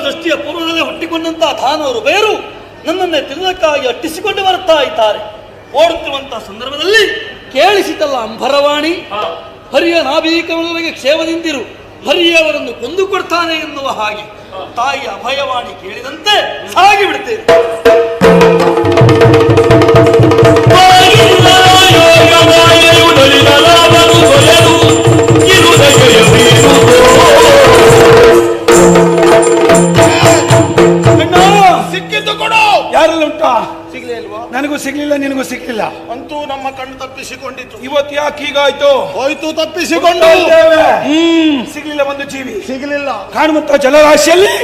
ಸೃಷ್ಟಿಯ ಪೂರ್ವದಲ್ಲೇ ಹುಟ್ಟಿಕೊಂಡಂತಹ ಧಾನವರು ಬೇರು ನನ್ನನ್ನೇ ತಿರುಗಕ್ಕಾಗಿ ಅಟ್ಟಿಸಿಕೊಂಡು ಬರುತ್ತಾ ಇದ್ದಾರೆ. ಓಡುತ್ತಿರುವಂತಹ ಸಂದರ್ಭದಲ್ಲಿ ಕೇಳಿಸಿತಲ್ಲ ಅಂಬರವಾಣಿ, ಹರಿಯ ನಾಭೀಕಮಲನಿಗೆ ಕ್ಷೇಮದಿಂದಿರು, ಹರಿಯವರನ್ನು ಕೊಂದು ಕೊಡ್ತಾನೆ ಎನ್ನುವ ಹಾಗೆ ತಾಯಿಯ ಅಭಯವಾಣಿ ಕೇಳಿದಂತೆ ಸಾಗಿ ಬಿಡುತ್ತೇನೆ. ಸಿಕ್ಕಿದ್ದು ಕೊಡು. ಯಾರೆಲ್ಲ ಉಂಟಾ? ಸಿಗ್ಲೇ ಇಲ್ವಾ? ನನಗೂ ಸಿಗ್ಲಿಲ್ಲ, ನಿನಗೂ ಸಿಗ್ಲಿಲ್ಲ. ಅಂತೂ ನಮ್ಮ ಕಣ್ಣು ತಪ್ಪಿಸಿಕೊಂಡಿತು. ಇವತ್ತು ಯಾಕೆ ಹೀಗಾಯ್ತು? ಹೋಯ್ತು, ತಪ್ಪಿಸಿಕೊಂಡು. ಸಿಗ್ಲಿಲ್ಲ ಒಂದು ಜೀವಿ, ಸಿಗ್ಲಿಲ್ಲ. ಕಾಣುವಂತ ಜಲರಾಶಿಯಲ್ಲಿ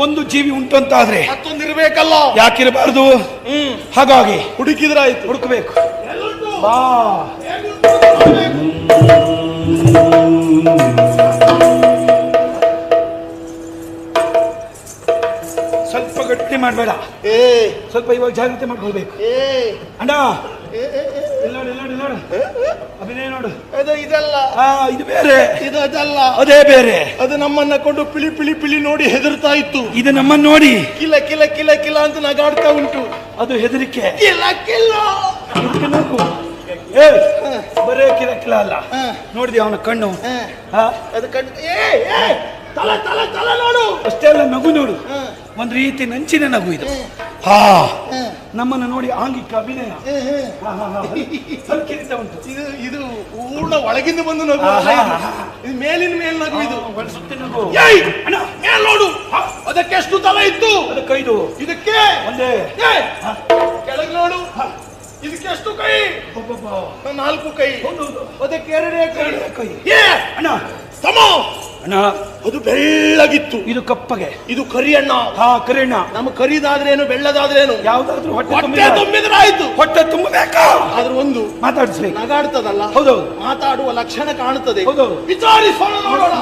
ಒಂದು ಜೀವಿ ಉಂಟು ಅಂತ ಆದ್ರೆ ಮತ್ತೊಂದಿರ್ಬೇಕಲ್ಲ, ಯಾಕಿರಬಾರದು? ಹಾಗಾಗಿ ಹುಡುಕಿದ್ರಾಯ್ತು. ಹುಡುಕಬೇಕು. ಬಾ ಸ್ವಲ್ಪ ಗಟ್ಟಿ ಮಾಡಬೇಡ, ಸ್ವಲ್ಪ ಇವಾಗ ಜಾಗ್ರತೆ ಮಾಡ್ಕೊಳ್ಬೇಕು. ಅಣ್ಣ ಅಭಿನಯ ನೋಡು, ಇದಲ್ಲ ಇದು ಬೇರೆ, ಇದು ಅದಲ್ಲ, ಅದೇ ಬೇರೆ. ಅದು ನಮ್ಮನ್ನ ಕೊಂಡು ಪಿಳಿ ಪಿಳಿ ಪಿಳಿ ನೋಡಿ ಹೆದರ್ತಾ ಇತ್ತು. ಇದು ನಮ್ಮನ್ನ ನೋಡಿ ಕಿಲ ಕಿಲ ಕಿಲ ಕಿಲ ಅಂತ ನಗಾಡ್ತಾ ಉಂಟು. ಅದು ಹೆದರಿಕೆ. ಕಿಲ ಕಿಲ ಬರೇ ಕಿಲ ಕಿಲ ಅಲ್ಲ, ನೋಡಿದ್ಯ ಅವನ ಕಣ್ಣು? ಅದು ಕಣ್ಣು ತಲ ತಲ ತಲ ನೋಡು. ಅಷ್ಟೇ ಅಲ್ಲ, ನಗು ನೋಡು, ಒಂದ್ ರೀತಿ ನಂಚಿನ ನಗು ಇದು. ನಮ್ಮನ್ನು ನೋಡಿ ಆಂಗಿಕ ಅಭಿನಯ ಉಂಟು. ಇದು ಇದು ಪೂರ್ಣ ಒಳಗಿಂದ ಬಂದು ನಗು, ಇದು ಮೇಲಿನ ಮೇಲ್ ನಗು. ಇದು ಸುತ್ತಿ ನಗು. ಮೇಲ್ ನೋಡು, ಅದಕ್ಕೆ ಎಷ್ಟು ತಲ ಇತ್ತು? ಅದಕ್ಕೆ 5. ಇದಕ್ಕೆ ಒಂದೇ. ಕೆಳಗೆ ನೋಡು, ಇದಕ್ಕೆ ಎಷ್ಟು ಕೈ? 4 ಕೈ. ಅದಕ್ಕೆ 2 ಕೈ. ಅಣ್ಣ ಸಮ ಅಣ್ಣ, ಅದು ಬೆಳ್ಳಗಿತ್ತು. ಇದು ಕಪ್ಪಗೆ. ಇದು ಕರಿ ಅಣ್ಣ. ಕರಿಯಣ್ಣ. ನಮ್ಮ ಕರಿದಾದ್ರೇನು ಬೆಳ್ಳದಾದ್ರೇನು ಯಾವ್ದಾದ್ರು ಹೊಟ್ಟೆ ತುಂಬಿದ್ರೆ ಆಯ್ತು. ಹೊಟ್ಟೆ ತುಂಬಬೇಕಾ? ಆದ್ರೂ ಒಂದು ಮಾತಾಡಿಸ್ಬೇಕು. ನಗಾಡ್ತದಲ್ಲ, ಹೌದೌದು, ಮಾತಾಡುವ ಲಕ್ಷಣ ಕಾಣುತ್ತದೆ. ಹೌದೌದು, ವಿಚಾರಿಸೋಣ, ನೋಡೋಣ.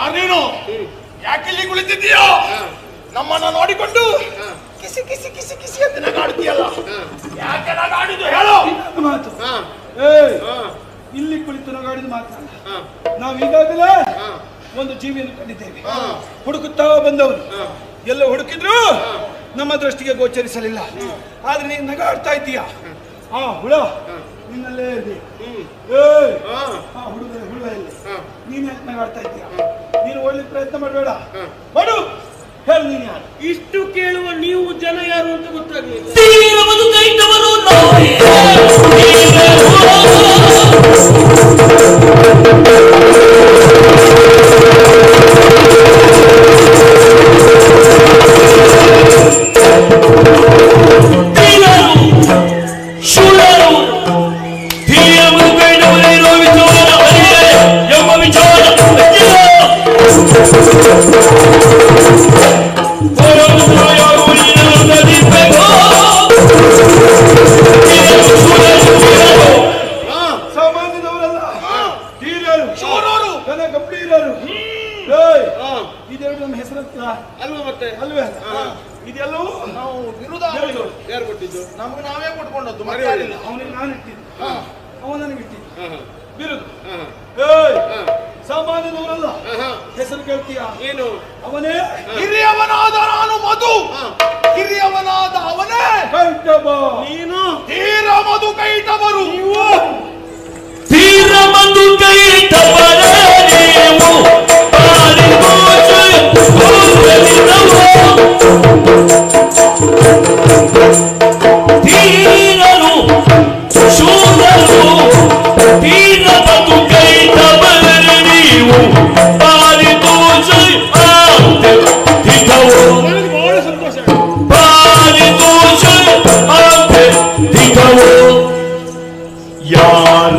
ಯಾರು ನೀನು? ಯಾಕಿಲ್ಲಿ ಕುಳಿತಿದ್ದೀಯೋ? ನಮ್ಮನ್ನ ನೋಡಿಕೊಂಡು ಕಿಸಿ ಕಿಸಿ ಕಿಸಿ ಕಿಸಿ ಅಂತ ನಗಾಡುತ್ತೀಯಲ್ಲ, ಯಾಕೆ ನಗಾಡಿದ್ದು ಹೇಳು? ಮಾತು ಇಲ್ಲಿ ಕುಳಿತು ನಗಾಡಿದ ಮಾತಲ್ಲ. ನಾವು ಈಗಾಗಲೇ ಒಂದು ಜೀವಿಯನ್ನು ಕಂಡಿದ್ದೇವೆ. ಹುಡುಕುತ್ತಾ ಬಂದವರು ಎಲ್ಲ ಹುಡುಕಿದ್ರು ನಮ್ಮ ದೃಷ್ಟಿಗೆ ಗೋಚರಿಸಲಿಲ್ಲ. ಆದ್ರೆ ನೀನು ನಗಾಡ್ತಾ ಇದ್ದೀಯ. ಹುಳ ನಿನ್ನಲ್ಲೇ ಇದೆ. ಹುಳ ಇಲ್ಲಿ ನೀನ್ ಯಾಕೆ ನಗಾಡ್ತಾ ಇದ್ದೀಯ? ನೀನು ಓಡ್ಲಿಕ್ಕೆ ಪ್ರಯತ್ನ ಮಾಡಬೇಡ. ಮಾಡು, ಹೇಳು ನೀನು ಯಾರು? ಇಷ್ಟು ಕೇಳುವ ನೀವು ಜನ ಯಾರು ಅಂತ ಗೊತ್ತಾಗಲಿಲ್ಲ. ಇದೆರಡು ನಮ್ಮ ಹೆಸರಂತ ಅಲ್ವಾ? ಮತ್ತೆ ಅಲ್ವೇ? ಇದೆಲ್ಲವೂ ನಾವು ವಿರುದ್ಧ ಯಾರು ಕೊಟ್ಟಿದ್ದು? ನಮ್ಗೆ ನಾವೇ ಕೊಟ್ಕೊಂಡದ್ದು. ಅವನಿಗೆ ನಾನು ಇಟ್ಟಿದ್ದು, ಅವನು ನನಗೆ ಇಟ್ಟಿದ್ದು ಬಿರುದು. ಸಾಮಾನ್ಯದವರಲ್ಲ. ಹೆಸರು ಕೇಳ್ತೀಯ? ಏನು? ಅವನೇ ಹಿರಿಯವನಾದ ನಾನು ಮಧು. ಹಿರಿಯವನಾದ ಅವನೇ ಕೈಟಬ. ನೀನು ತೀರ ಮಧು ಕೈಟಬರು. ನೀವು ತೀರ ಮಧು ಕೈಟಬರೇ ನೀವು. ತೀರರು ಶೂರರು ತೀರ ಮಧು ಕೈಟಬರೇ ನೀವು. ಪಾರಿತೋಷ ಬಹಳ ಸಂತೋಷ. ಪಾರಿತೋಷ ಯಾರ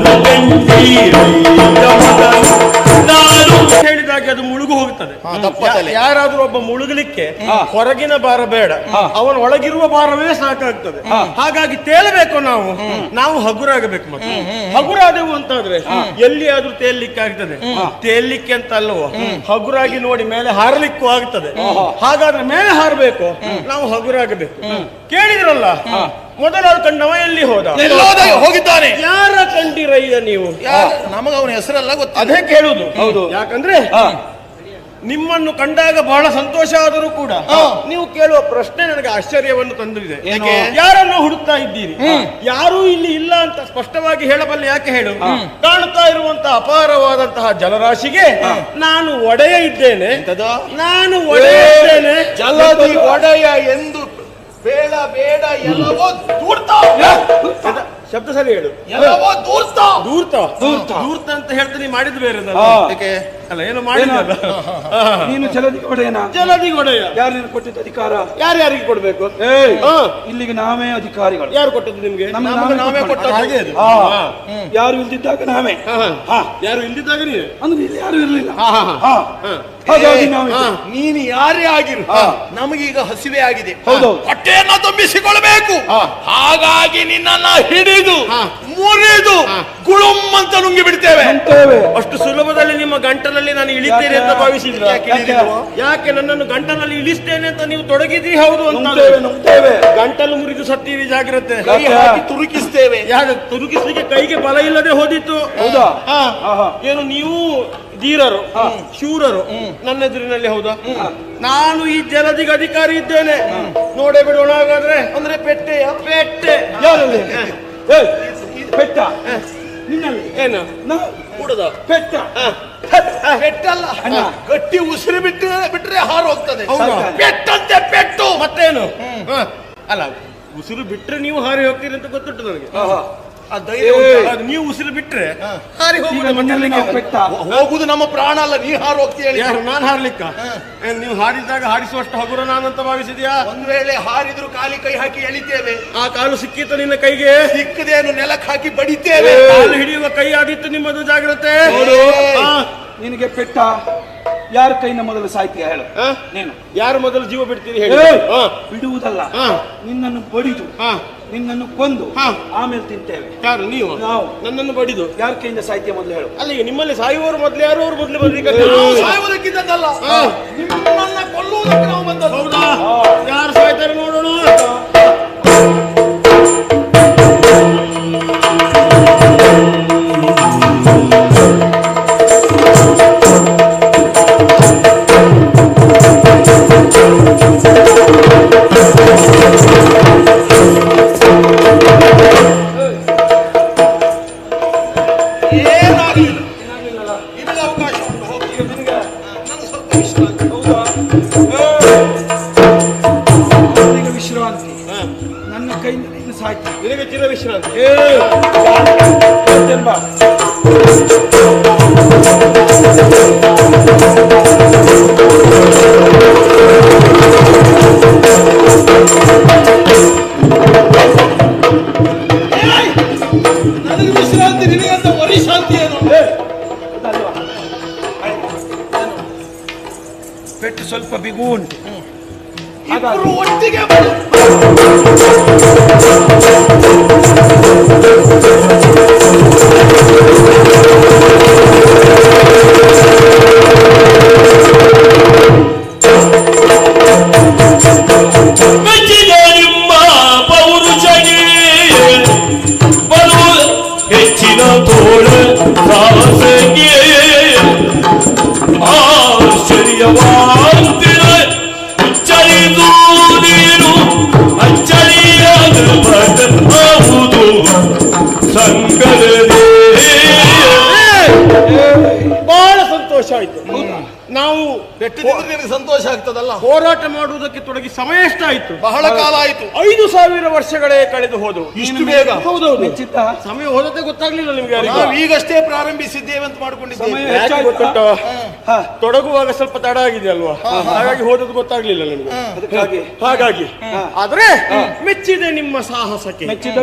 ನಾನು ಹೇಳಿದಾಗೆ ಅದು ಮುಳುಗು ಹೋಗುತ್ತದೆ. ಯಾರಾದ್ರೂ ಒಬ್ಬ ಮುಳುಗಲಿಕ್ಕೆ ಹೊರಗಿನ ಭಾರ ಬೇಡ, ಅವನ ಒಳಗಿರುವ ಭಾರವೇ ಸಾಕಾಗ್ತದೆ. ಹಾಗಾಗಿ ತೇಲಬೇಕು ನಾವು ಹಗುರಾಗಬೇಕು. ಮತ್ತೆ ಹಗುರಾದೆವು ಅಂತಾದ್ರೆ ಎಲ್ಲಿ ಆದ್ರೂ ತೇಲಿಕ್ಕೆ ಆಗ್ತದೆ. ತೇಲಿಕ್ಕೆ ಅಂತ ಅಲ್ಲವೋ, ಹಗುರಾಗಿ ನೋಡಿ ಮೇಲೆ ಹಾರಲಿಕ್ಕೂ ಆಗ್ತದೆ. ಹಾಗಾದ್ರೆ ಮೇಲೆ ಹಾರಬೇಕು, ನಾವು ಹಗುರಾಗಬೇಕು. ಕೇಳಿದ್ರಲ್ಲ, ಮೊದಲ ಕಂಡವ ಎಲ್ಲಿ ಹೋದ? ಹೋಗಿದ್ದಾನೆ. ಯಾರ ಕಂಡಿರಯ್ಯ ನೀವು? ನಮಗ ಅವನ ಹೆಸರೆಲ್ಲ ಗೊತ್ತ. ಅದೇ ಕೇಳುದು. ಹೌದು. ಯಾಕಂದ್ರೆ ನಿಮ್ಮನ್ನು ಕಂಡಾಗ ಬಹಳ ಸಂತೋಷ ಆದರೂ ಕೂಡ ನೀವು ಕೇಳುವ ಪ್ರಶ್ನೆ ನನಗೆ ಆಶ್ಚರ್ಯವನ್ನು ತಂದಿದೆ. ಯಾರನ್ನು ಹುಡುಕ್ತಾ ಇದ್ದೀರಿ? ಯಾರೂ ಇಲ್ಲಿ ಇಲ್ಲ ಅಂತ ಸ್ಪಷ್ಟವಾಗಿ ಹೇಳಬಲ್ಲೆ. ಯಾಕೆ ಹೇಳು? ಕಾಣುತ್ತಾ ಇರುವಂತಹ ಅಪಾರವಾದಂತಹ ಜಲರಾಶಿಗೆ ನಾನು ಒಡೆಯ ಇದ್ದೇನೆ. ನಾನು ಒಡೆಯ ಇದ್ದೇನೆ. ಜಲದಿ ಒಡೆಯ ಎಂದು ಬೇಡ ಬೇಡ ಎಲ್ಲವೋ ದೂರ್ತ. ಶಬ್ದ ಸರಿ ಹೇಳು. ಎಲ್ಲವೋ ದೂರ್ತ. ದೂರ್ತ ದೂರ್ತ ಅಂತ ಹೇಳ್ತೀನಿ. ಮಾಡಿದ್ ಬೇರೆ ಅಲ್ಲ, ಏನು ಮಾಡಿದ? ನೀನು ಜಲದಿ ಒಡೆಯನ? ಜಲದಿ ಒಡೆಯ. ಯಾರು ನೀನು ಕೊಟ್ಟಿದ್ದ ಅಧಿಕಾರ? ಯಾರ್ಯಾರಿಗೆ ಕೊಡ್ಬೇಕು? ಇಲ್ಲಿಗೆ ನಾವೇ ಅಧಿಕಾರಿಗಳು. ಯಾರು ಕೊಟ್ಟದ್ದು ನಿಮ್ಗೆ? ನಾವೇ ಕೊಟ್ಟ. ಯಾರು ಇಲ್ದಿದ್ದಾಗ ನಾವೇ. ಯಾರು ಇಲ್ದಿದ್ದಾಗ ನೀವು ಅಂದ್ರೆ ಇಲ್ಲಿ ಯಾರು ಇರ್ಲಿಲ್ಲ. ಹಾಗಾಗಿ ನಾವು ನೀನು ಯಾರೇ ಆಗಿರು, ನಮಗೀಗ ಹಸಿವೆ ಆಗಿದೆ. ಹೌದು. ಹೊಟ್ಟೆಯನ್ನ ತುಂಬಿಸಿಕೊಳ್ಬೇಕು. ಹಾಗಾಗಿ ನಿನ್ನನ್ನ ಹಿಡಿದು ಮುರಿದು ಗುಳುಮ್ ಅಂತ ನುಂಗಿ ಬಿಡ್ತೇವೆ. ಅಷ್ಟು ಸುಲಭದಲ್ಲಿ ನಿಮ್ಮ ಗಂಟಲಲ್ಲಿ ನಾನು ಇಳಿತೇನೆ ಅಂತ ಭಾವಿಸಿದ್ರ? ಯಾಕೆ ನನ್ನನ್ನು ಗಂಟಲಲ್ಲಿ ಇಳಿಸ್ತೇನೆ ಅಂತ ನೀವು ತೊಡಗಿದ್ರಿ? ಹೌದು ಅಂತ ಗಂಟಲು ಮುರಿದು ಸತ್ತೀವಿ. ಜಾಗ್ರತೆ. ಕೈ ಹಾಕಿ ತುರುಕಿಸ್ತೇವೆ. ಯಾಕೆ ತುರುಕಿಸ್ಲಿಕ್ಕೆ ಕೈಗೆ ಬಲ ಇಲ್ಲದೆ ಹೋದಿತ್ತು. ಹೌದಾ? ಏನು ನೀವು ಧೀರರು, ಶೂರರು ನನ್ನ ಎದುರಿನಲ್ಲಿ? ಹೌದಾ? ನಾನು ಈ ಜಲದಿಗೆ ಅಧಿಕಾರಿ ಇದ್ದೇನೆ. ನೋಡೇ ಬಿಡೋಣ ಹಾಗಾದ್ರೆ. ಅಂದ್ರೆ ಪೆಟ್ಟೆಯ ಪೆಟ್ಟೆ. ಯಾರಲ್ಲಿ? ಪೆಟ್ಟ ನಿನ್ನಲ್ಲಿ? ಏನು ಕೂಡದ ಪೆಟ್ಟ? ಪೆಟ್ಟಲ್ಲ, ಗಟ್ಟಿ ಉಸಿರು ಬಿಟ್ರೆ ಹಾರು ಹೋಗ್ತದೆ. ಹೌದಾ? ಪೆಟ್ಟಂತೆ ಪೆಟ್ಟು. ಮತ್ತೇನು? ಅಲ್ಲ, ಉಸಿರು ಬಿಟ್ರೆ ನೀವು ಹಾರಿ ಹೋಗ್ತೀರಿ ಅಂತ ಗೊತ್ತುಂಟು ನನಗೆ. ನೀವು ಉಸಿರು ಬಿಟ್ರೆ ಹಾರಿ ಪೆಟ್ಟ ಹೋಗುದು ನಮ್ಮ ಪ್ರಾಣ ಅಲ್ಲ. ನೀ ಹಾರು ಹೋಗ್ತೀಯ. ಯಾರು? ನಾನು ಹಾರ್ಲಿಕ್ಕ? ನೀವು ಹಾರಿದಾಗ ಹಾರಿಸುವಷ್ಟು ಹಗುರ ನಾನಂತ ಭಾವಿಸಿದ್ಯಾ? ಒಂದ್ ವೇಳೆ ಹಾರಿದ್ರು ಕಾಲಿ ಕೈ ಹಾಕಿ ಎಳಿತೇವೆ. ಆ ಕಾಲು ಸಿಕ್ಕಿತ್ತು ನಿನ್ನ ಕೈಗೆ? ಸಿಕ್ಕದೇನು ನೆಲಕ್ಕೆ ಹಾಕಿ ಬಡಿತೇವೆ. ಕಾಲು ಹಿಡಿಯುವ ಕೈ ಆದಿತ್ತು ನಿಮ್ಮದು. ಜಾಗ್ರತೆ. ನಿನಗೆ ಪೆಟ್ಟ ಯಾರ ಕೈನ ಮೊದಲು ಸಾಯ್ತೀಯ ಹೇಳು? ನೀನು ಯಾರು ಮೊದಲು ಜೀವ ಬಿಡ್ತೀರಿ ಹೇಳಿ? ಬಿಡುವುದಲ್ಲ, ನಿನ್ನನ್ನು ಬಡಿದು ನಿನ್ನನ್ನು ಕೊಂದು ಆಮೇಲೆ ತಿಂತೇವೆ. ಯಾರು? ನೀವು? ನಾವು. ನನ್ನನ್ನು ಬಡಿದು ಯಾರ ಕೈಯಿಂದ ಸಾಹಿತ್ಯ ಮೊದಲು ಹೇಳು? ಅಲ್ಲಿಗೆ ನಿಮ್ಮಲ್ಲಿ ಸಾಯುವವರು ಮೊದಲು ಯಾರು? ಅವ್ರು ಮೊದಲು ಬರ್ಲಿಕ್ಕೆ ಸಾಯುವುದಕ್ಕಿಂತ ಬಂದದ್ದಲ್ಲ, ನಿಮ್ಮನ್ನ ಕೊಲ್ಲುವುದಕ್ಕೆ ನಾವು ಬಂದದ್ದು. ಹೌದಾ? ಯಾರು ಸಾಯ್ತಾರೆ ನೋಡೋಣ. ನನ್ನ ಕೈಯಿಂದ ನೀನು ಸಾಯ್ತು. ನಿನಗೆ ಚಿರ ವಿಶ್ರಾಂತಿ. ನನಗೆ ವಿಶ್ರಾಂತಿ, ನಿನಗಂತ ವರಿ ಶಾಂತಿ ಏನು? ಪೆಟ್ಟು ಸ್ವಲ್ಪ ಬಿಗು ಉಂಟು. ಇಬ್ಬರು ಒಟ್ಟಿಗೆ ಮೆಚ್ಚಿದ ನಿಮ್ಮ ಪೌರುಷಗೆ ಬಲು ಹೆಚ್ಚಿನ ತೋಳ ಸಾಹಸಗೆ ಆಶ್ಚರ್ಯವಾಂತಿರ ಅಚ್ಚರಿದು ನೀನು ಅಚ್ಚರಿಯಾಗಬಹುದು ಸಂಗರದೇ. ಬಹಳ ಸಂತೋಷ ಆಯ್ತು. ನಾವು ಪೆಟ್ಟಿದ್ರೆ ನಿನಗೆ ಸಂತೋಷ ಆಗ್ತದಲ್ಲ. ಹೋರಾಟ ಮಾಡುವುದಕ್ಕೆ ತೊಡಗಿ ಸಮಯ ಎಷ್ಟಾಯ್ತು? ಬಹಳ ಕಾಲ ಆಯ್ತು. 5,000 ವರ್ಷಗಳೇ ಕಳೆದು ಹೋದವು. ಇಷ್ಟು ಬೇಗ? ಹೌದೌದು. ಚಿತ್ತ ಸಮಯ ಹೋದತೆ ಗೊತ್ತಾಗ್ಲಿಲ್ಲ ನಿಮ್ಗೆ ಯಾರಿಗೂ? ನಾವು ಈಗಷ್ಟೇ ಪ್ರಾರಂಭಿಸಿದ್ದೇವೆ ಅಂತ ಮಾಡ್ಕೊಂಡಿದ್ದೇವೆ. ಸಮಯ ಯಾಕೆ ಹೆಚ್ಚಾಯ್ತು. ಗೊತ್ತುಂಟು? ಹಾ. ತೊಡಗುವಾಗ ಸ್ವಲ್ಪ ತಡ ಆಗಿದೆ ಅಲ್ವಾ, ಹಾಗಾಗಿ ಹೋದದ್ದು ಗೊತ್ತಾಗ್ಲಿಲ್ಲ ನನಗೆ. ಹಾಗಾಗಿ ಆದ್ರೆ ಮೆಚ್ಚಿದೆ ನಿಮ್ಮ ಸಾಹಸಕ್ಕೆ. ಬೆಚ್ಚಿದ್ದ